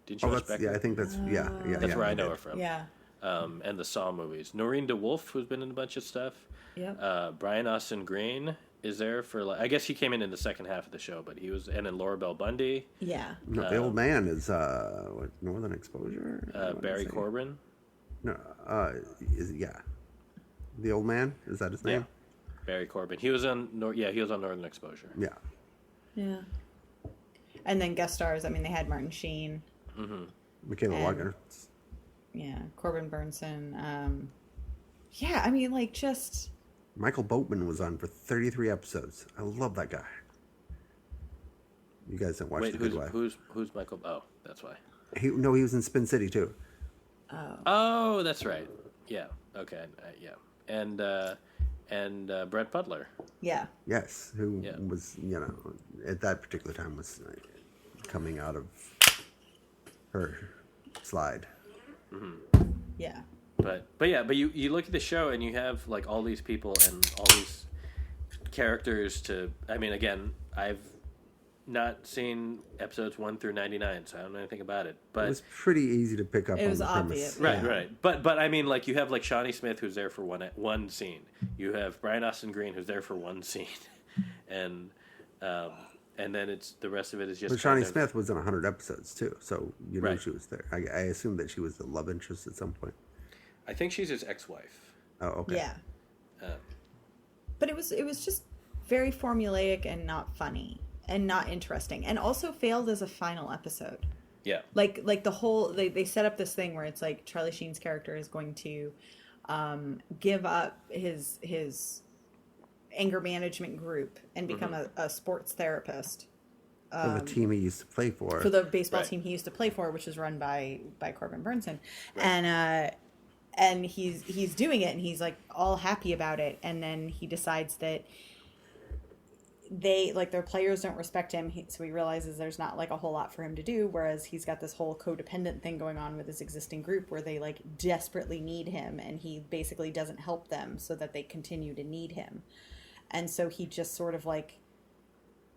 Didn't you watch Becker? Yeah, I think that's That's where I know her from. Yeah. And the Saw movies. Noreen DeWolf, who's been in a bunch of stuff. Yeah. Brian Austin Green is there for I guess he came in the second half of the show, but he was, and then Laura Bell Bundy. Yeah. No, the old man is Northern Exposure. Barry Corbin. No, the old man, is that his name? Yeah. Barry Corbin. He was on Northern Exposure. Yeah. Yeah. And then guest stars. I mean, they had Martin Sheen. Mm-hmm. Michaela Wagner. Yeah, Corbin Burnson. Yeah, I mean, like just Michael Boatman was on for 33 episodes. I love that guy. You guys didn't watch The Good Wife. Who's Michael? Oh, that's why. He was in Spin City too. Oh, that's right. Yeah. Okay. And Brett Butler. Yeah. Yes, who was, at that particular time was coming out of her slide. Mm-hmm. Yeah. But you look at the show and you have like all these people and all these characters to. I mean, again, I've not seen episodes 1 through 99, so I don't know anything about it. But it was pretty easy to pick up. It was on the obvious, premise. Right. But I mean, like you have like Shawnee Smith who's there for one scene. You have Brian Austin Green who's there for one scene, and then it's the rest of it is just. But Shawnee Smith was in 100 episodes too, so Right. she was there. I assume that she was the love interest at some point. I think she's his ex-wife. Oh, okay. Yeah. But it was just very formulaic and not funny and not interesting, and also failed as a final episode. Yeah. Like the whole they set up this thing where it's like Charlie Sheen's character is going to give up his anger management group and become a sports therapist For the team he used to play for. for the baseball Right. team he used to play for, which was run by Corbin Burnson. Right. And he's doing it and he's like all happy about it, and then he decides that their players don't respect him, so he realizes there's not like a whole lot for him to do, whereas he's got this whole codependent thing going on with his existing group where they like desperately need him, and he basically doesn't help them so that they continue to need him. And so he just sort of like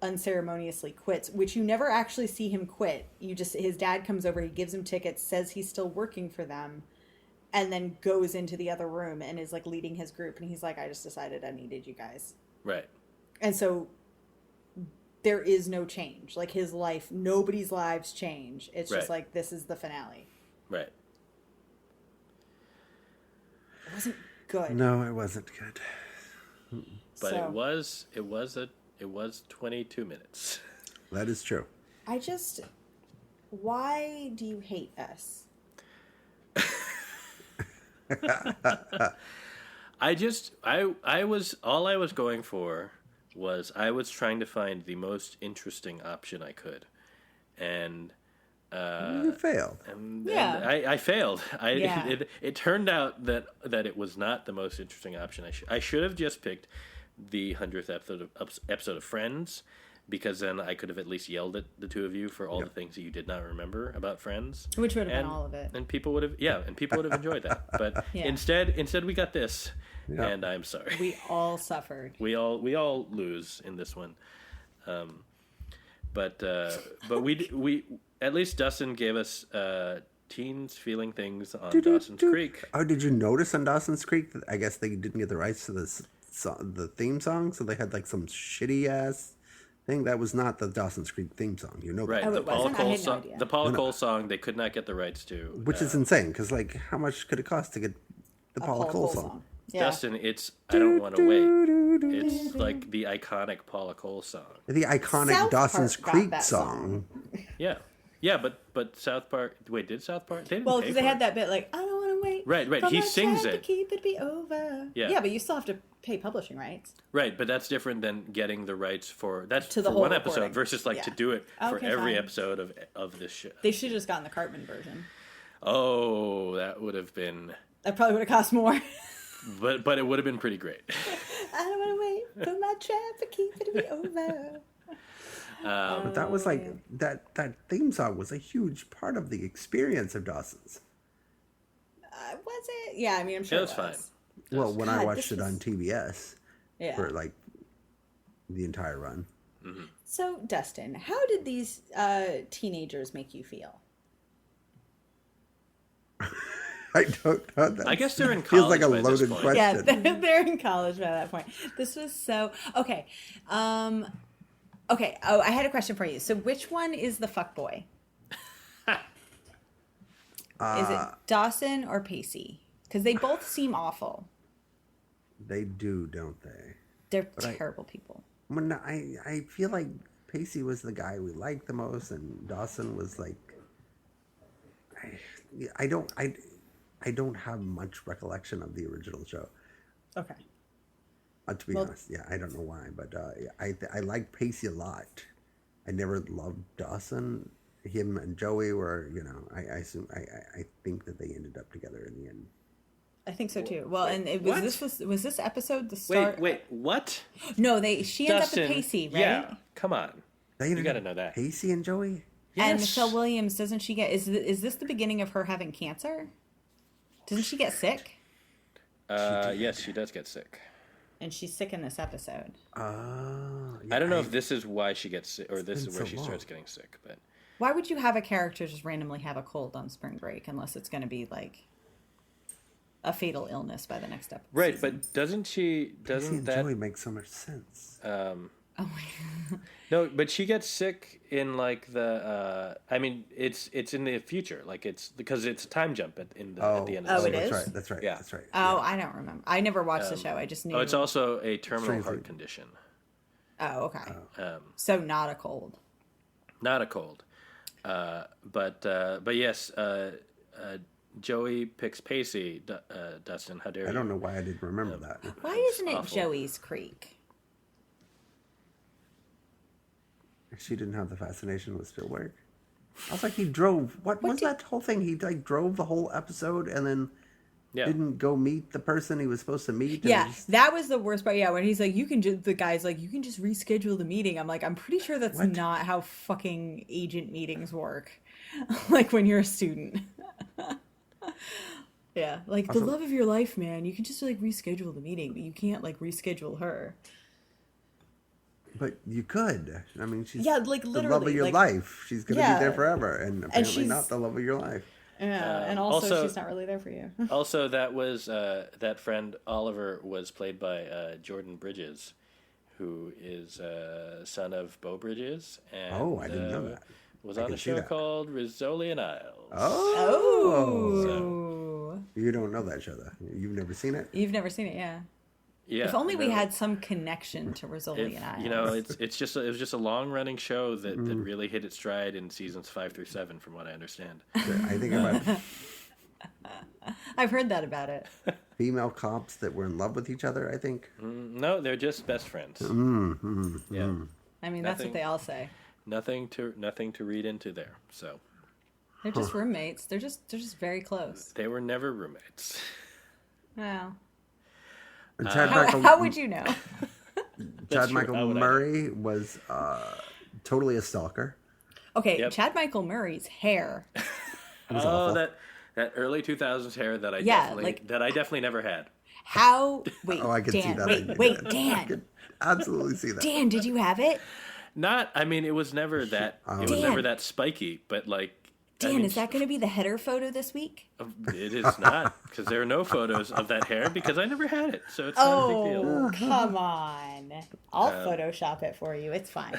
unceremoniously quits, which you never actually see him quit. His dad comes over, he gives him tickets, says he's still working for them, and then goes into the other room and is like leading his group, and he's like, I just decided I needed you guys. Right. And so there is no change. Like his life, nobody's lives change. It's just Right. like, this is the finale. Right. It wasn't good. No, it wasn't good. But So, it was 22 minutes. That is true. why do you hate us? I was going for was I was trying to find the most interesting option I could, and You failed. Yeah. and I failed. Yeah. It turned out that it was not the most interesting option. I should have just picked the 100th episode of Friends, because then I could have at least yelled at the two of you for all the things that you did not remember about Friends, Which would have been all of it. and people would have enjoyed that. But Yeah. instead we got this, Yeah. and I'm sorry. We all suffered. We all lose in this one, but we at least Dustin gave us teens feeling things on Dawson's Creek. Oh, did you notice on Dawson's Creek that I guess they didn't get the rights to the theme song, so they had like some shitty ass thing that was not the Dawson's Creek theme song. You know, Right, Oh, the it Paula wasn't? I Cole had no song. idea. The Paula Cole song they could not get the rights to. which is insane because like how much could it cost to get the A Paula Cole song? Yeah. Dustin, it's I Don't Want to Wait. It's like the iconic Paula Cole song. The iconic South Dawson's Park got Creek that song. Yeah, but South Park. Wait, did South Park? They didn't Well, pay because for they had it. that bit like, I don't want to wait. Right. for He my sings time it. To keep it be over. Yeah. but you still have to pay publishing rights. Right, but that's different than getting the rights for To the for whole one episode recording. versus like to Yeah. do it for Okay, every fine. episode of this show. They should have just gotten the Cartman version. Oh, that would have been, That probably would have cost more. but it would have been pretty great. I don't want to wait for my time to keep it be over. But that was like that theme song was a huge part of the experience of Dawson's. Was it? Yeah, I mean, I'm sure It was it fine. was. Well, when I God, watched this it on was- TBS Yeah. for like the entire run. So, Dustin, how did these teenagers make you feel? I don't know. That I guess they're in feels like college a by this loaded point. question. Yeah, they're in college by that point. This was so okay. Okay. Oh, I had a question for you. So, which one is the fuck boy? Is it Dawson or Pacey? Because they both seem awful. They do, don't they? They're I- terrible people. When I feel like Pacey was the guy we liked the most, and Dawson was like, I don't have much recollection of the original show. Okay. To be honest, yeah, I don't know why, but I like Pacey a lot. I never loved Dawson. Him and Joey were, I assume I think that they ended up together in the end. I think so too. Well, and what? was this episode the start? Wait, what? No, she ends up Dustin, with Pacey, right? Yeah, come on. You got to know that. Pacey and Joey? Yes. And Michelle Williams, doesn't she get? Is this the beginning of her having cancer? Doesn't she get sick? Yes, she does get sick. And she's sick in this episode. I don't know if this is why she gets sick, or this is where she starts getting sick. But why would you have a character just randomly have a cold on spring break unless it's going to be like a fatal illness by the next episode? Right, but doesn't Joey make so much sense? Oh my. No, but she gets sick in like the. I mean, it's in the future, like it's because it's a time jump at the end of the it is? That's right. Yeah. That's right. Oh, I don't remember. I never watched the show. I just knew. Oh, it's also a terminal heart condition. Oh, okay. So not a cold. Not a cold, but yes, Joey picks Pacey. Dustin, how dare you? I don't know why I didn't remember that. Why isn't it awful. Joey's Creek? She didn't have the fascination with Spielberg. I was like, he drove. What was that whole thing? He like drove the whole episode and then didn't go meet the person he was supposed to meet. Yeah, that was the worst part. Yeah, when he's like, the guy's like, you can just reschedule the meeting. I'm like, I'm pretty sure that's not how fucking agent meetings work. Like when you're a student. Yeah, like the love of your life, man. You can just like reschedule the meeting, but you can't like reschedule her. But you could. I mean, she's like the literally love of your life. She's going to be there forever, and apparently she's not the love of your life. Yeah, and also she's not really there for you. Also, that was that friend Oliver was played by Jordan Bridges, who is son of Beau Bridges, and I didn't know that. Was on a show called Rizzoli and Isles. Oh. You don't know that show, though. You've never seen it? You've never seen it, yeah. Yeah, if only we had some connection to Rizzoli and Isles. It was just a long running show that really hit its stride in seasons 5 through 7, from what I understand. I think about I've heard that about it. female cops that were in love with each other. I think. No, they're just best friends. Yeah, I mean that's what they all say. Nothing to read into there. So they're just roommates. They're just very close. They were never roommates. Wow. How would you know? Chad Michael Murray was totally a stalker. Okay, yep. Chad Michael Murray's hair. Oh, that early 2000s hair that I definitely never had. How? Wait, I can Dan, see that. Wait, Dan. I could absolutely see that. Dan, did you have it? I mean, it was never that. It was never that spiky, but like. Dan, is that going to be the header photo this week? It is not, because there are no photos of that hair because I never had it, so it's not a big deal. Oh, come on. I'll Photoshop it for you. It's fine.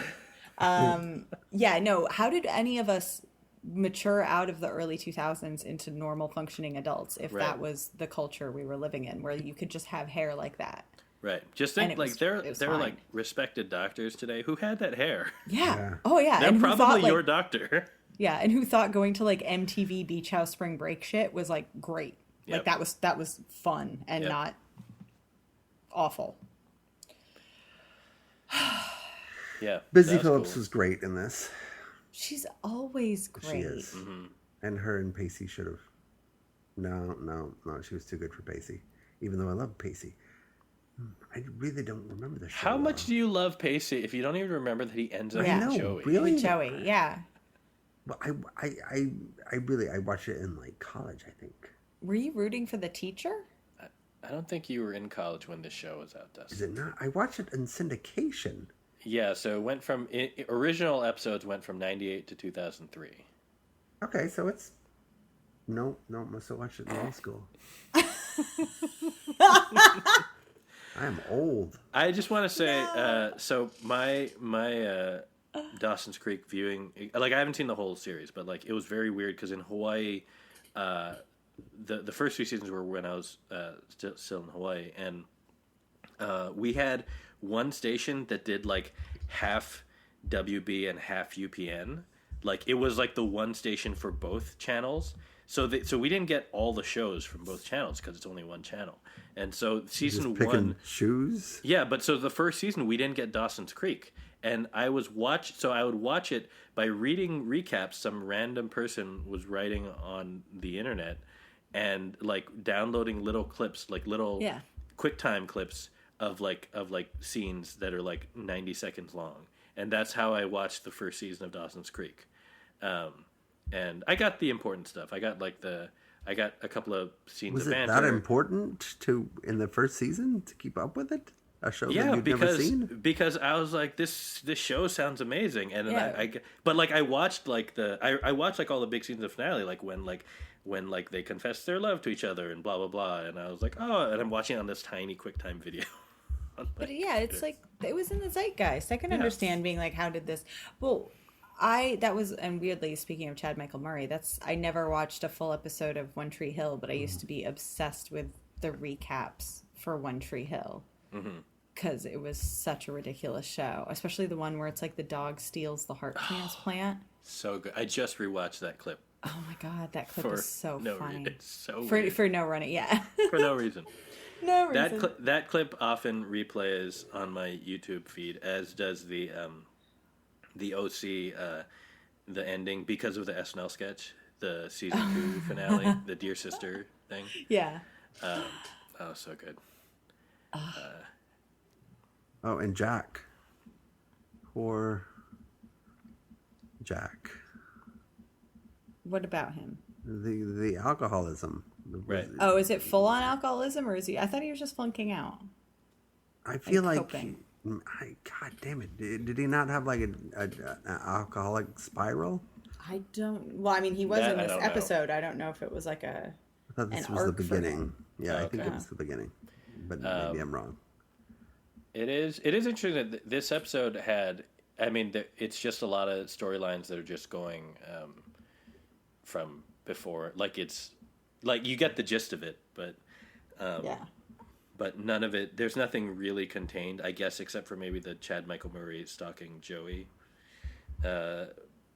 Yeah, no, how did any of us mature out of the early 2000s into normal functioning adults if that was the culture we were living in, where you could just have hair like that? Right. Just think, like, there are like respected doctors today who had that hair. Yeah. Oh, yeah. They're and probably your doctor. Yeah, and who thought going to like MTV Beach House Spring Break shit was like great. Like that was fun and not awful. Yeah. Busy Phillips was great in this. She's always great. She is. Mm-hmm. And her and Pacey should have. No, she was too good for Pacey. Even though I love Pacey. I really don't remember the show. How much do you love Pacey if you don't even remember that he ends up with Joey? Really? With Joey, yeah. Well, I watched it in like college, I think. Were you rooting for the teacher? I don't think you were in college when this show was out, Dustin. Is it not? I watched it in syndication. Yeah, so it went from original episodes went from 98 to 2003. Okay, so it's no, must have watched it in law school. I am old. I just want to say, so my Dawson's Creek viewing, like I haven't seen the whole series, but like it was very weird because in Hawaii, the first 2 seasons were when I was still in Hawaii, and we had one station that did like half WB and half UPN. Like it was like the one station for both channels. So we didn't get all the shows from both channels because it's only one channel. And so season Just picking one, shoes. yeah. But so the first season we didn't get Dawson's Creek, and I would watch it by reading recaps. Some random person was writing on the internet, and like downloading little clips, like little QuickTime clips of scenes that are like 90 seconds long, and that's how I watched the first season of Dawson's Creek. And I got the important stuff. I got a couple of scenes Was of it banter. that important in the first season to keep up with it? A show that you'd never seen? Because I was like, this show sounds amazing, and then I watched I watched all the big scenes of the finale, when they confess their love to each other and blah blah blah, and I was like, oh, and I'm watching it on this tiny QuickTime video. But yeah, it's like it was in the zeitgeist. I can understand being like, how did this? Well, and weirdly, speaking of Chad Michael Murray, I never watched a full episode of One Tree Hill, but I used to be obsessed with the recaps for One Tree Hill because it was such a ridiculous show, especially the one where it's like the dog steals the heart transplant. So good. I just rewatched that clip. Oh my god, that clip is so funny. It's so for no running, yeah. For no reason. No reason. That clip often replays on my YouTube feed, as does the OC, the ending, because of the SNL sketch, the season 2 finale, the Dear Sister thing. Yeah. So good. And Jack. Poor Jack. What about him? The alcoholism. Right. Oh, is it full on alcoholism, or is he? I thought he was just flunking out. I feel like. Coping. God damn it! Did he not have like an alcoholic spiral? I don't. Well, I mean, he was in this don't episode. I don't know if it was like I thought this an was the arc for beginning. him. Yeah, I think it was the beginning, but maybe I'm wrong. It is interesting that this episode had. I mean, it's just a lot of storylines that are just going from before. Like it's like you get the gist of it, but but none of it. There's nothing really contained, I guess, except for maybe the Chad Michael Murray stalking Joey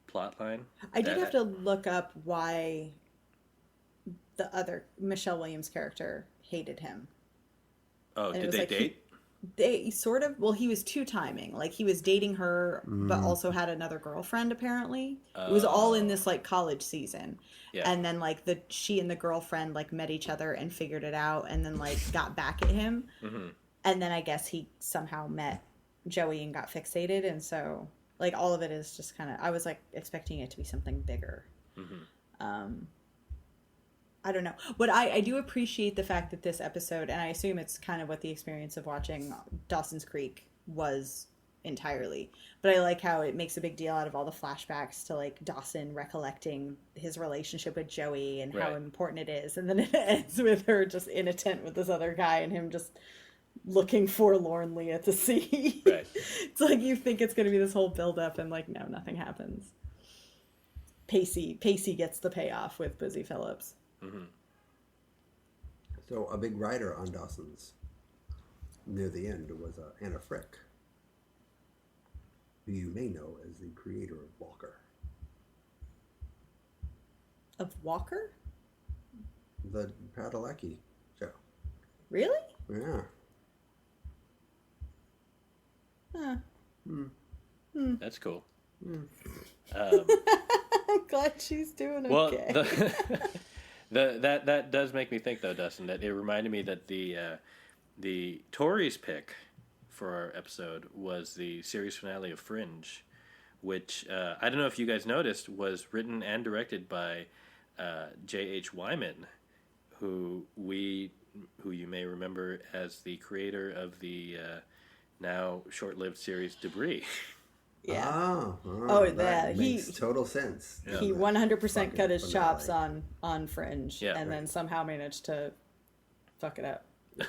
plot line. I did have to look up why the other Michelle Williams character hated him. Oh, And did they date? They sort of. Well, he was two-timing. Like he was dating her, but also had another girlfriend. Apparently, it was all in this like college season. Yeah. And then like she and the girlfriend like met each other and figured it out, and then like got back at him. Mm-hmm. And then I guess he somehow met Joey and got fixated, and so like all of it is just kind of. I was like expecting it to be something bigger. Mm-hmm. I don't know. But I do appreciate the fact that this episode, and I assume it's kind of what the experience of watching Dawson's Creek was entirely, but I like how it makes a big deal out of all the flashbacks to like Dawson recollecting his relationship with Joey and how important it is, and then it ends with her just in a tent with this other guy and him just looking forlornly at the sea. Right. It's like you think it's going to be this whole build up, and like no, nothing happens. Pacey gets the payoff with Busy Phillips. Mm-hmm. So a big writer on Dawson's near the end was Anna Frick, who you may know as the creator of Walker. Of Walker? The Padalecki show. Really? Yeah. Huh. That's cool. I'm glad she's doing okay. Well, that does make me think, though, Dustin, that it reminded me that the Tories pick for our episode was the series finale of Fringe, which I don't know if you guys noticed was written and directed by J.H. Wyman, who you may remember as the creator of the now short-lived series Debris. Yeah. That makes total sense. Yeah. He 100% cut his chops on Fringe, and then somehow managed to fuck it up.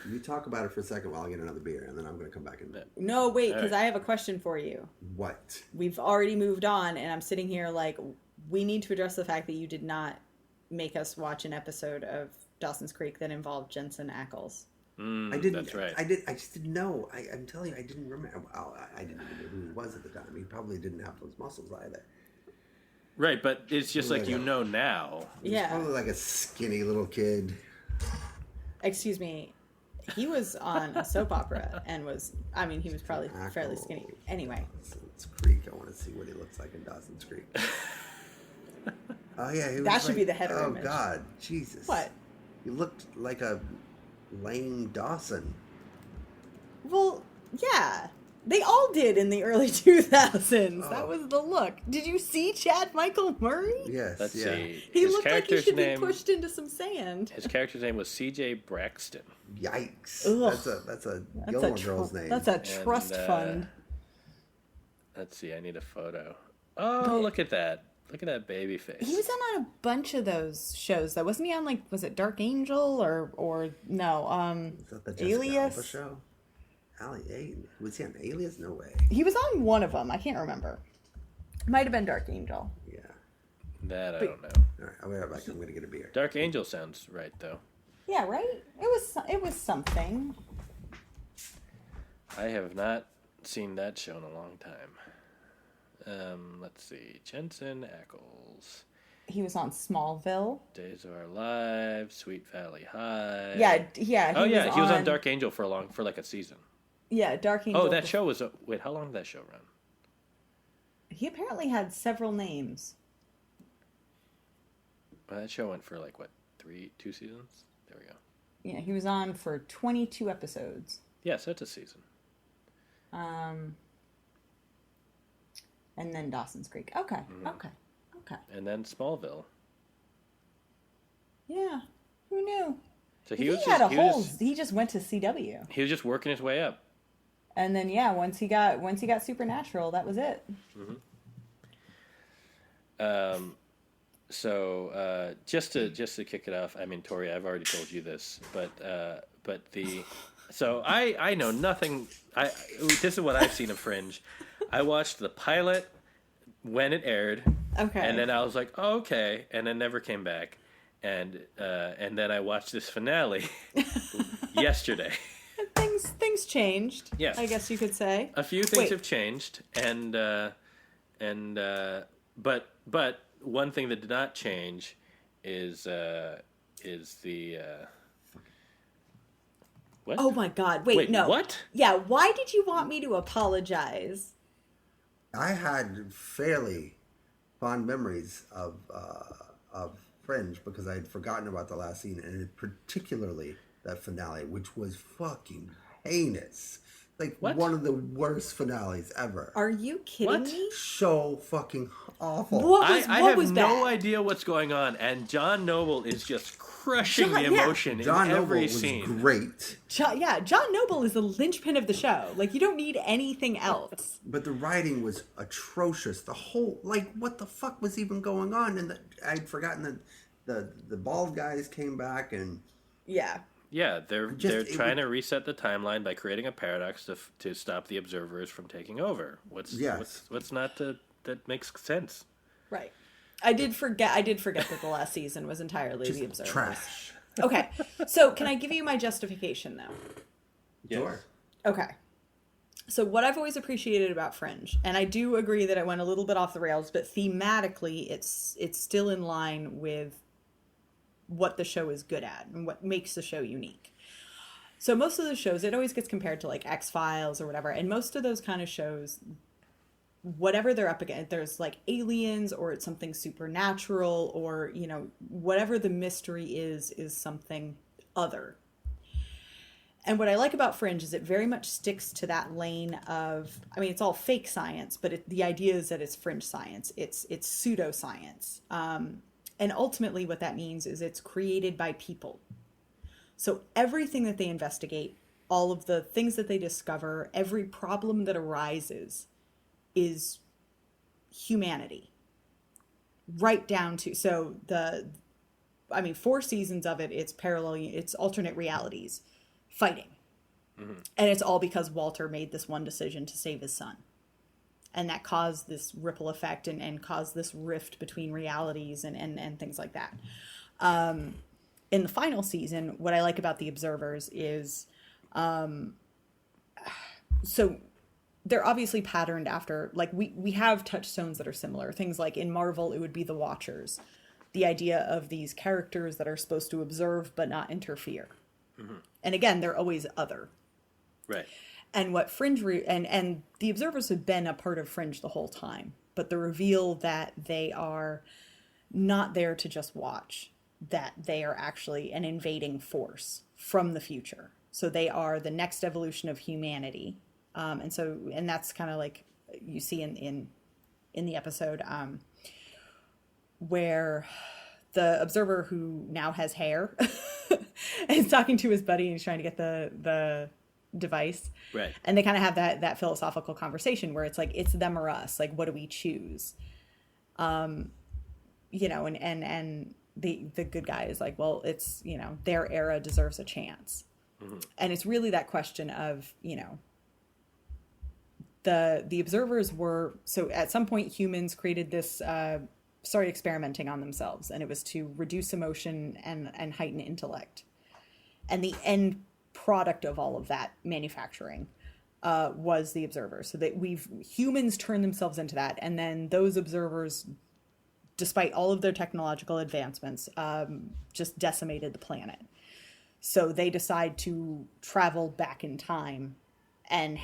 You talk about it for a second while I get another beer, and then I'm going to come back and... No, wait, because I have a question for you. What? We've already moved on, and I'm sitting here like, we need to address the fact that you did not make us watch an episode of Dawson's Creek that involved Jensen Ackles. I didn't. That's right. I just didn't know. I'm telling you, I didn't remember. Well, I didn't know who he was at the time. He probably didn't have those muscles either. Right, but it's just like Like you a- know now. Yeah. Probably like a skinny little kid. Excuse me. He was on a soap opera and he was probably fairly skinny. Anyway. Dawson's Creek. I want to see what he looks like in Dawson's Creek. Oh yeah, he was That should like, be the header oh image. God, Jesus! What? He looked like a lame Dawson. Well, yeah. They all did in the early 2000s. Oh. That was the look. Did you see Chad Michael Murray? Yes, Let's yeah. see. He His looked like he character's should name, be pushed into some sand. His character's name was C.J. Braxton. Yikes! Ugh. That's a That's Gilmore a Girls name. That's a trust fund. Let's see. I need a photo. Oh, look at that! Look at that baby face. He was on a bunch of those shows, though. Wasn't he on, was it Dark Angel or no? Is that the Jessica Alias? Alba show? Was he on Alias? No way. He was on one of them. I can't remember. Might have been Dark Angel. Yeah. That I don't know. All right, I'll be right back. I'm gonna get a beer. Dark Angel sounds right though. Yeah, right? It was something. I have not seen that show in a long time. Let's see. Jensen Ackles. He was on Smallville. Days of Our Lives, Sweet Valley High. Yeah. He was on Dark Angel for like a season. Yeah, Dark Angel. Oh, that show was wait. How long did that show run? He apparently had several names. Well, that show went for like what, 2 seasons? There we go. Yeah, he was on for 22 episodes. Yeah, so it's a season. And then Dawson's Creek. Okay. And then Smallville. Yeah. Who knew? So He just went to CW. he was just working his way up. And then once he got Supernatural, that was it. So just to kick it off, I mean, Tori, I've already told you this, but so I know nothing. This is what I've seen of Fringe. I watched the pilot when it aired, Okay. and then I was like, oh, okay, and then never came back, and then I watched this finale yesterday. Things changed. Yes. I guess you could say. A few things have changed, but one thing that did not change is the what? Oh my God! Wait, no. What? Yeah. Why did you want me to apologize? I had fairly fond memories of Fringe because I had forgotten about the last scene, and particularly that finale, which was fucking heinous. Like What? one of the worst finales ever. Are you kidding What? me? So fucking awful. What I have was no bad? idea what's going on, and John Noble is just crushing the John- yeah. emotion John in Noble every was scene. great, John Noble is the linchpin of the show. Like, you don't need anything else. but the writing was atrocious. The whole what the fuck was even going on? And I'd forgotten that the bald guys came back and Yeah. Yeah, they're Just- trying to reset the timeline by creating a paradox to stop the observers from taking over. What's not that makes sense? Right. I did forget that the last season was entirely the Observers. trash. Okay. So can I give you my justification though? Sure. Okay. So what I've always appreciated about Fringe, and I do agree that it went a little bit off the rails, but thematically it's still in line with what the show is good at and what makes the show unique. So most of the shows, it always gets compared to like X-Files or whatever, and most of those kind of shows, whatever they're up against, there's like aliens or it's something supernatural or, whatever the mystery is something other. And what I like about Fringe is it very much sticks to that lane of, it's all fake science, but the idea is that it's fringe science. It's pseudoscience. And ultimately what that means is it's created by people. So everything that they investigate, all of the things that they discover, every problem that arises is humanity. Right down to, 4 seasons of it, it's alternate realities fighting. Mm-hmm. And it's all because Walter made this one decision to save his son. And that caused this ripple effect and caused this rift between realities and things like that. In the final season, what I like about the Observers is, so they're obviously patterned after, like, we have touchstones that are similar. Things like in Marvel, it would be the Watchers. The idea of these characters that are supposed to observe but not interfere. Mm-hmm. And again, they're always other. Right. And what Fringe, and the Observers have been a part of Fringe the whole time. But the reveal that they are not there to just watch, that they are actually an invading force from the future. So they are the next evolution of humanity. And that's kind of like you see in the episode, where the Observer, who now has hair, is talking to his buddy and he's trying to get the device. Right. And they kind of have that philosophical conversation where it's like, it's them or us. Like, what do we choose? And the good guy is like, well, it's, their era deserves a chance. Mm-hmm. And it's really that question of, the Observers were, so at some point humans created this, started experimenting on themselves, and it was to reduce emotion and heighten intellect. And the end product of all of that manufacturing was the Observers. So that humans turned themselves into that, and then those Observers, despite all of their technological advancements, just decimated the planet. So they decide to travel back in time and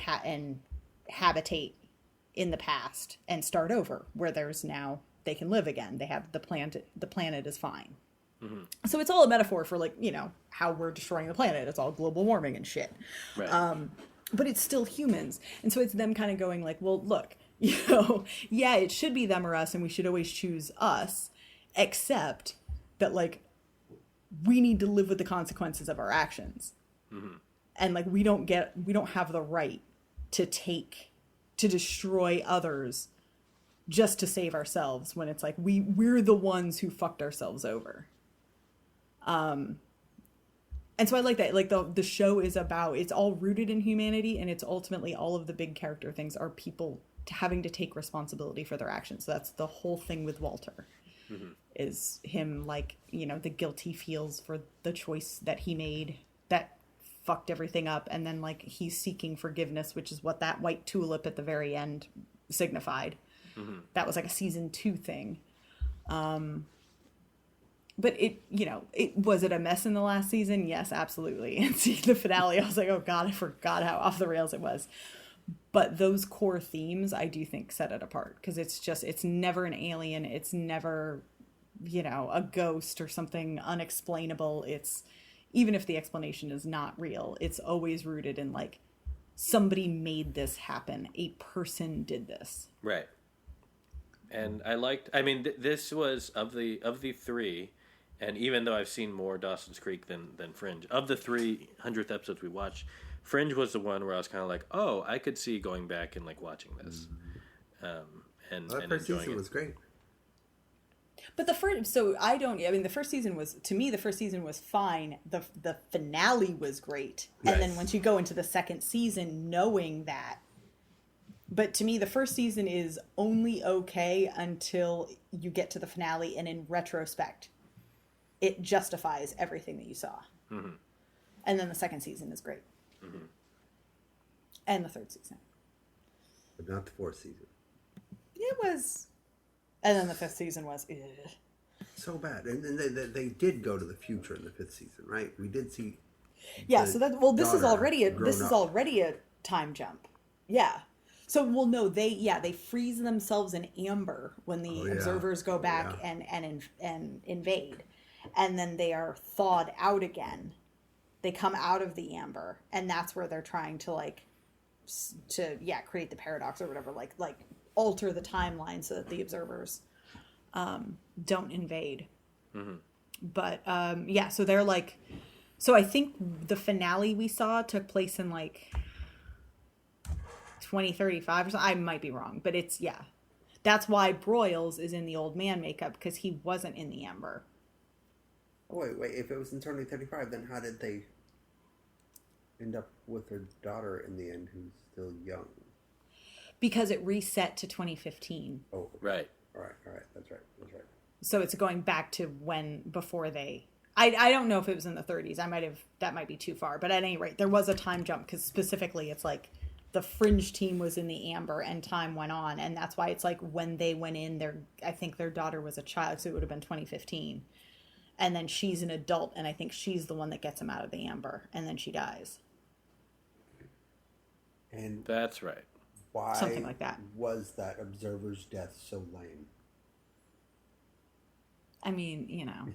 habitate in the past and start over, where there's now they can live again. They have the planet is fine. Mm-hmm. So it's all a metaphor for, like, how we're destroying the planet. It's all global warming and shit. Right. But it's still humans. And so it's them kind of going like, well, look, yeah, it should be them or us, and we should always choose us, except that, like, we need to live with the consequences of our actions. Mm-hmm. And, like, we don't have the right to destroy others just to save ourselves, when it's like we're the ones who fucked ourselves over. And so I like that. Like, the show is about, it's all rooted in humanity, and it's ultimately all of the big character things are people having to take responsibility for their actions. So that's the whole thing with Walter. Mm-hmm. Is him, like, the guilt he feels for the choice that he made that fucked everything up, and then, like, he's seeking forgiveness, which is what that white tulip at the very end signified. Mm-hmm. That was like a season 2 thing. But was it a mess in the last season? Yes, absolutely. And seeing the finale, I was like, oh God, I forgot how off the rails it was. But those core themes, I do think, set it apart, because it's never an alien. It's never, a ghost or something unexplainable. It's, even if the explanation is not real, it's always rooted in, like, somebody made this happen. A person did this. Right. And this was of the three, and even though I've seen more Dawson's Creek than Fringe, of the 300th episodes we watched, Fringe was the one where I was kind of like, oh, I could see going back and, like, watching this. And that first season was great. But the first season was, to me, the first season was fine. The finale was great. Yes. And then once you go into the second season, knowing that, but to me, the first season is only okay until you get to the finale, and in retrospect, it justifies everything that you saw. Mm-hmm. And then the second season is great. Mm-hmm. And the third season. But not the fourth season. It was. And then the fifth season was. Ugh. So bad. And they did go to the future in the fifth season, right? We did see. Yeah, so this is already a time jump. Yeah. So, well, no, they freeze themselves in amber when the Observers go back and invade. And then they are thawed out again. They come out of the amber, and that's where they're trying to, create the paradox or whatever, like alter the timeline so that the Observers don't invade. Mm-hmm. But, so they're like, so I think the finale we saw took place in, like, 2035 or something. I might be wrong, but it's, that's why Broyles is in the old man makeup, because he wasn't in the amber. Oh, wait, if it was in 2035, then how did they end up with their daughter in the end who's still young? Because it reset to 2015. Oh, okay. Right. All right, that's right. So it's going back to before they... I don't know if it was in the 30s. That might be too far, but at any rate, there was a time jump, because specifically it's like the Fringe team was in the amber and time went on, and that's why it's like when they went in, I think their daughter was a child, so it would have been 2015, and then she's an adult, and I think she's the one that gets him out of the amber, and then she dies. And That's right. why Something like that. was that observer's death so lame? I mean,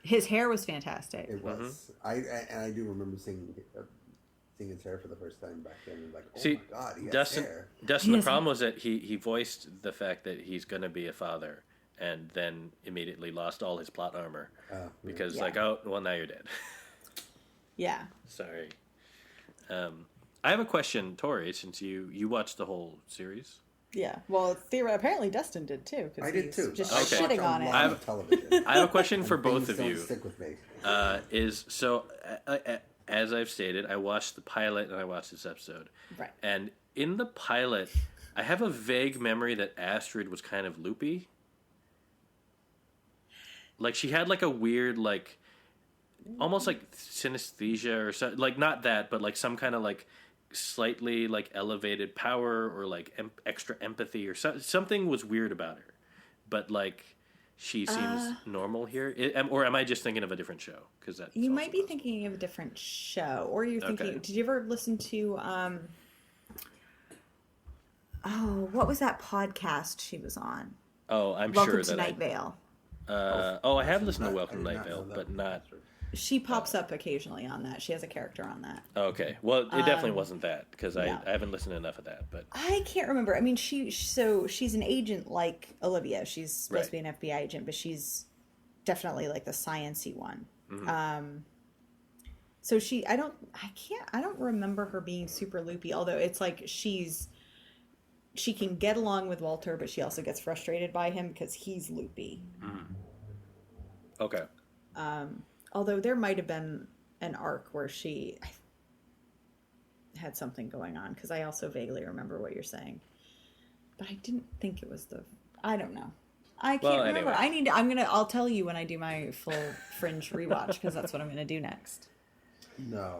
his hair was fantastic. It was. I do remember seeing his hair for the first time back then. And like, oh See, my god, he has Dustin, hair. Dustin, the problem was that he voiced the fact that he's going to be a father, and then immediately lost all his plot armor because Yeah. like, oh, well, now you're dead. Yeah. Sorry. I have a question, Tori, since you watched the whole series. Yeah. Well, apparently Dustin did too. I did too. Just Okay. shitting on it. I have television. I have a question for And both things of don't you. Stick with me. As I've stated, I watched the pilot and I watched this episode. Right. And in the pilot, I have a vague memory that Astrid was kind of loopy. Like she had like a weird like, almost like synesthesia or something. Like not that, but like some kind of like slightly like elevated power or like extra empathy or something was weird about her. But like she seems normal here. Or am I just thinking of a different show? Because that You might be thinking of a different show, or you're thinking. Okay. Did you ever listen to? What was that podcast she was on? Oh, I'm Welcome sure to that Night Vale. I have listened to I Welcome to did Night not Vale, know that but was not. Astrid. She pops up occasionally on that. She has a character on that. Okay, well, it definitely wasn't that because no. I haven't listened to enough of that. But I can't remember. I mean, she's an agent like Olivia. She's supposed to be an FBI agent, but she's definitely like the science-y one. So I don't remember her being super loopy. Although it's like she can get along with Walter, but she also gets frustrated by him because he's loopy. okay, Although there might have been an arc where she had something going on, because I also vaguely remember what you're saying, but I didn't think it was I don't know. I can't remember. Anyway. I'll tell you when I do my full Fringe rewatch, because that's what I'm gonna do next. No.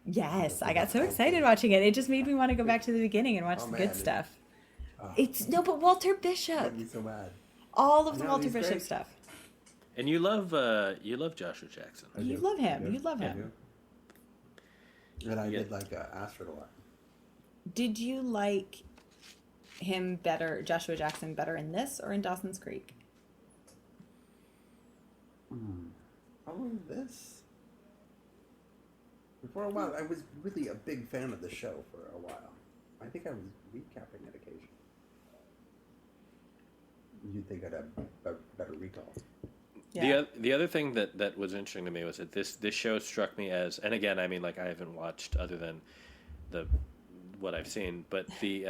Yes, I got so excited watching it. It just made me want to go back to the beginning and watch the good stuff. But Walter Bishop. I'd be so mad. All of the No, Walter he's Bishop great. stuff. and you love Joshua Jackson. You love him. You love him. And I did like Astrid a lot. Did you like him better, Joshua Jackson, better in this or in Dawson's Creek? Probably this. For a while, I was really a big fan of the show for a while. I think I was recapping it occasionally. You'd think I'd have a better recall. Yeah. The other thing that was interesting to me was that this show struck me as, and again, I mean, like I haven't watched other than what I've seen, but the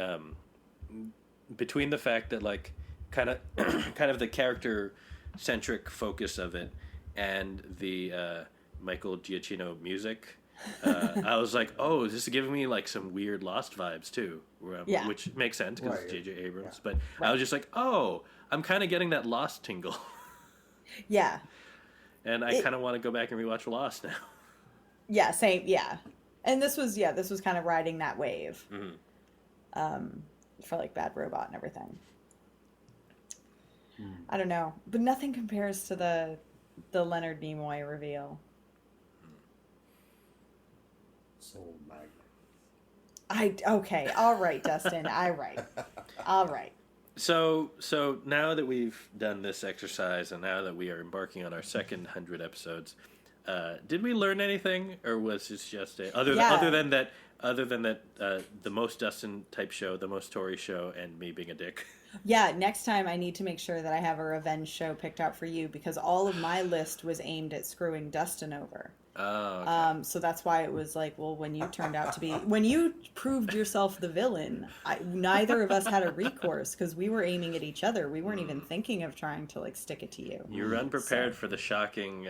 between the fact that like kind of the character centric focus of it and the Michael Giacchino music, I was like, oh, this is giving me like some weird Lost vibes too, which makes sense because it's J.J. Abrams. Yeah. But I was just like, oh, I'm kind of getting that Lost tingle. Yeah. And I kind of want to go back and rewatch Lost now. Yeah, same. Yeah. And this was kind of riding that wave. For like Bad Robot and everything. I don't know, but nothing compares to the Leonard Nimoy reveal. Soul Magnet. Okay, all right, Dustin, all right. So now that we've done this exercise and now that we are embarking on our second 100 episodes, did we learn anything, or was this just other than that the most Dustin type show, the most Tori show, and me being a dick? Yeah, next time I need to make sure that I have a revenge show picked out for you, because all of my list was aimed at screwing Dustin over. Oh, okay. So that's why it was like, well, when you proved yourself the villain, neither of us had a recourse because we were aiming at each other. We weren't even thinking of trying to like stick it to you. You were unprepared for the shocking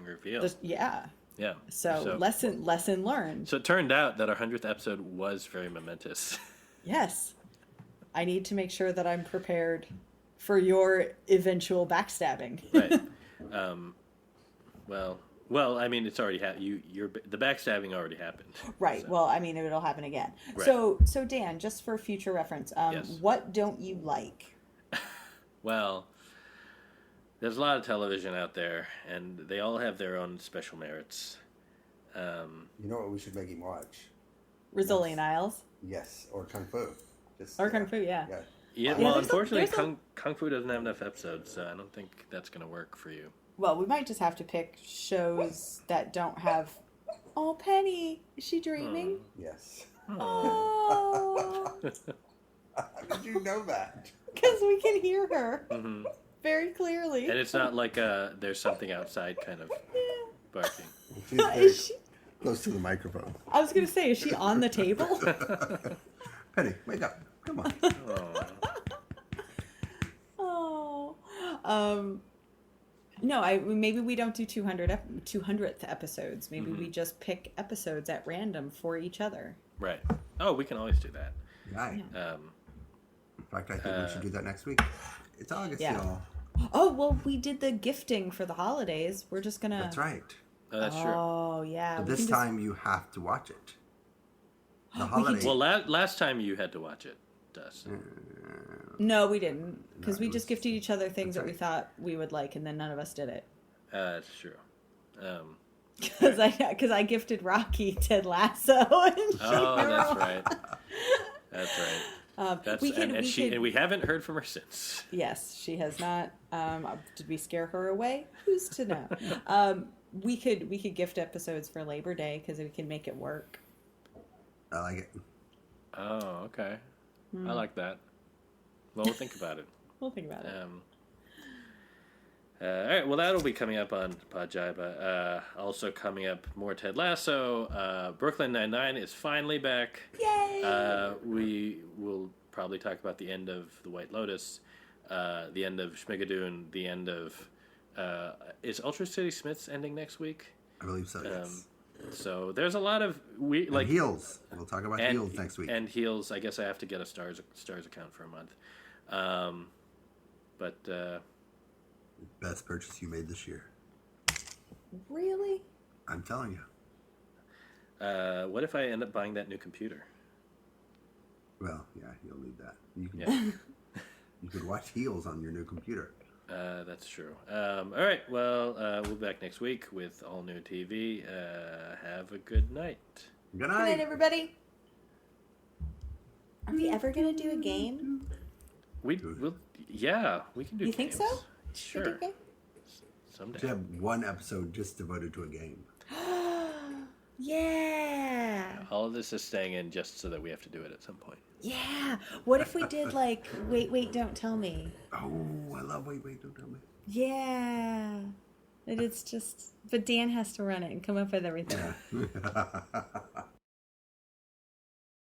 reveal. Yeah. Yeah. So lesson learned. So it turned out that our 100th episode was very momentous. Yes. I need to make sure that I'm prepared for your eventual backstabbing. Right. Well, Well, I mean, it's already the backstabbing already happened. Right. So. Well, I mean, it'll happen again. Right. So Dan, just for future reference, Yes. what don't you like? Well, there's a lot of television out there, and they all have their own special merits. You know what we should make him watch? Rizzolian Isles? Yes, or Kung Fu. Just, Or Kung Fu, yeah. Yeah. Yeah, Yeah, well, there's unfortunately, a- Kung Fu doesn't have enough episodes, so I don't think that's going to work for you. Well, we might just have to pick shows that don't have... Oh, Penny! Is she dreaming? Yes. Oh! How did you know that? Because we can hear her Hmm. very clearly. And it's not like there's something outside kind of barking. She's very Is she... close to the microphone. I was going to say, is she on the table? Penny, wake up. Come on. Oh. No, maybe we don't do 200th episodes. Maybe we just pick episodes at random for each other. Right. Oh, we can always do that. Right. In fact, I think we should do that next week. It's August, Yeah. y'all. Oh, well, we did the gifting for the holidays. We're just going to... That's right. Oh, that's true. Oh, yeah. But we this can just- time you have to watch it. The can holiday. Well, last time you had to watch it, Dustin. No, we didn't. Because No, we it just was- gifted each other things that That's we right. thought we would like, and then none of us did it. That's true. Because I gifted Rocky Ted Lasso. And Oh, that's right. That's right. we We haven't heard from her since. Yes, she has not. Did we scare her away? Who's to know? We could gift episodes for Labor Day because we can make it work. I like it. Oh, okay. I like that. Well, we'll think about it. We'll think about it. All right, well, that'll be coming up on Pajiba. Also coming up, more Ted Lasso. Brooklyn Nine-Nine is finally back. Yay! We will probably talk about the end of The White Lotus, the end of Schmigadoon, the end of... is Ultra City Smiths ending next week? I believe so, yes. So there's a lot of... And Heels. We'll talk about Heels next week. And Heels, I guess I have to get a Stars account for a month. Best purchase you made this year. Really? I'm telling you. What if I end up buying that new computer? Well, yeah, you'll need that. You can, Yeah. You could watch Heels on your new computer. That's true. All right, well, we'll be back next week with all new TV. Have a good night. Good Good night. night, everybody. Are we ever going to do a game? We can do You think games. so? Sure. We do a game? Someday. To have one episode just devoted to a game. Yeah. All of this is staying in just so that we have to do it at some point. Yeah. What if we did like, wait, don't tell me. Oh, I love Wait, Don't Tell Me. Yeah. It's just, but Dan has to run it and come up with everything. Yeah.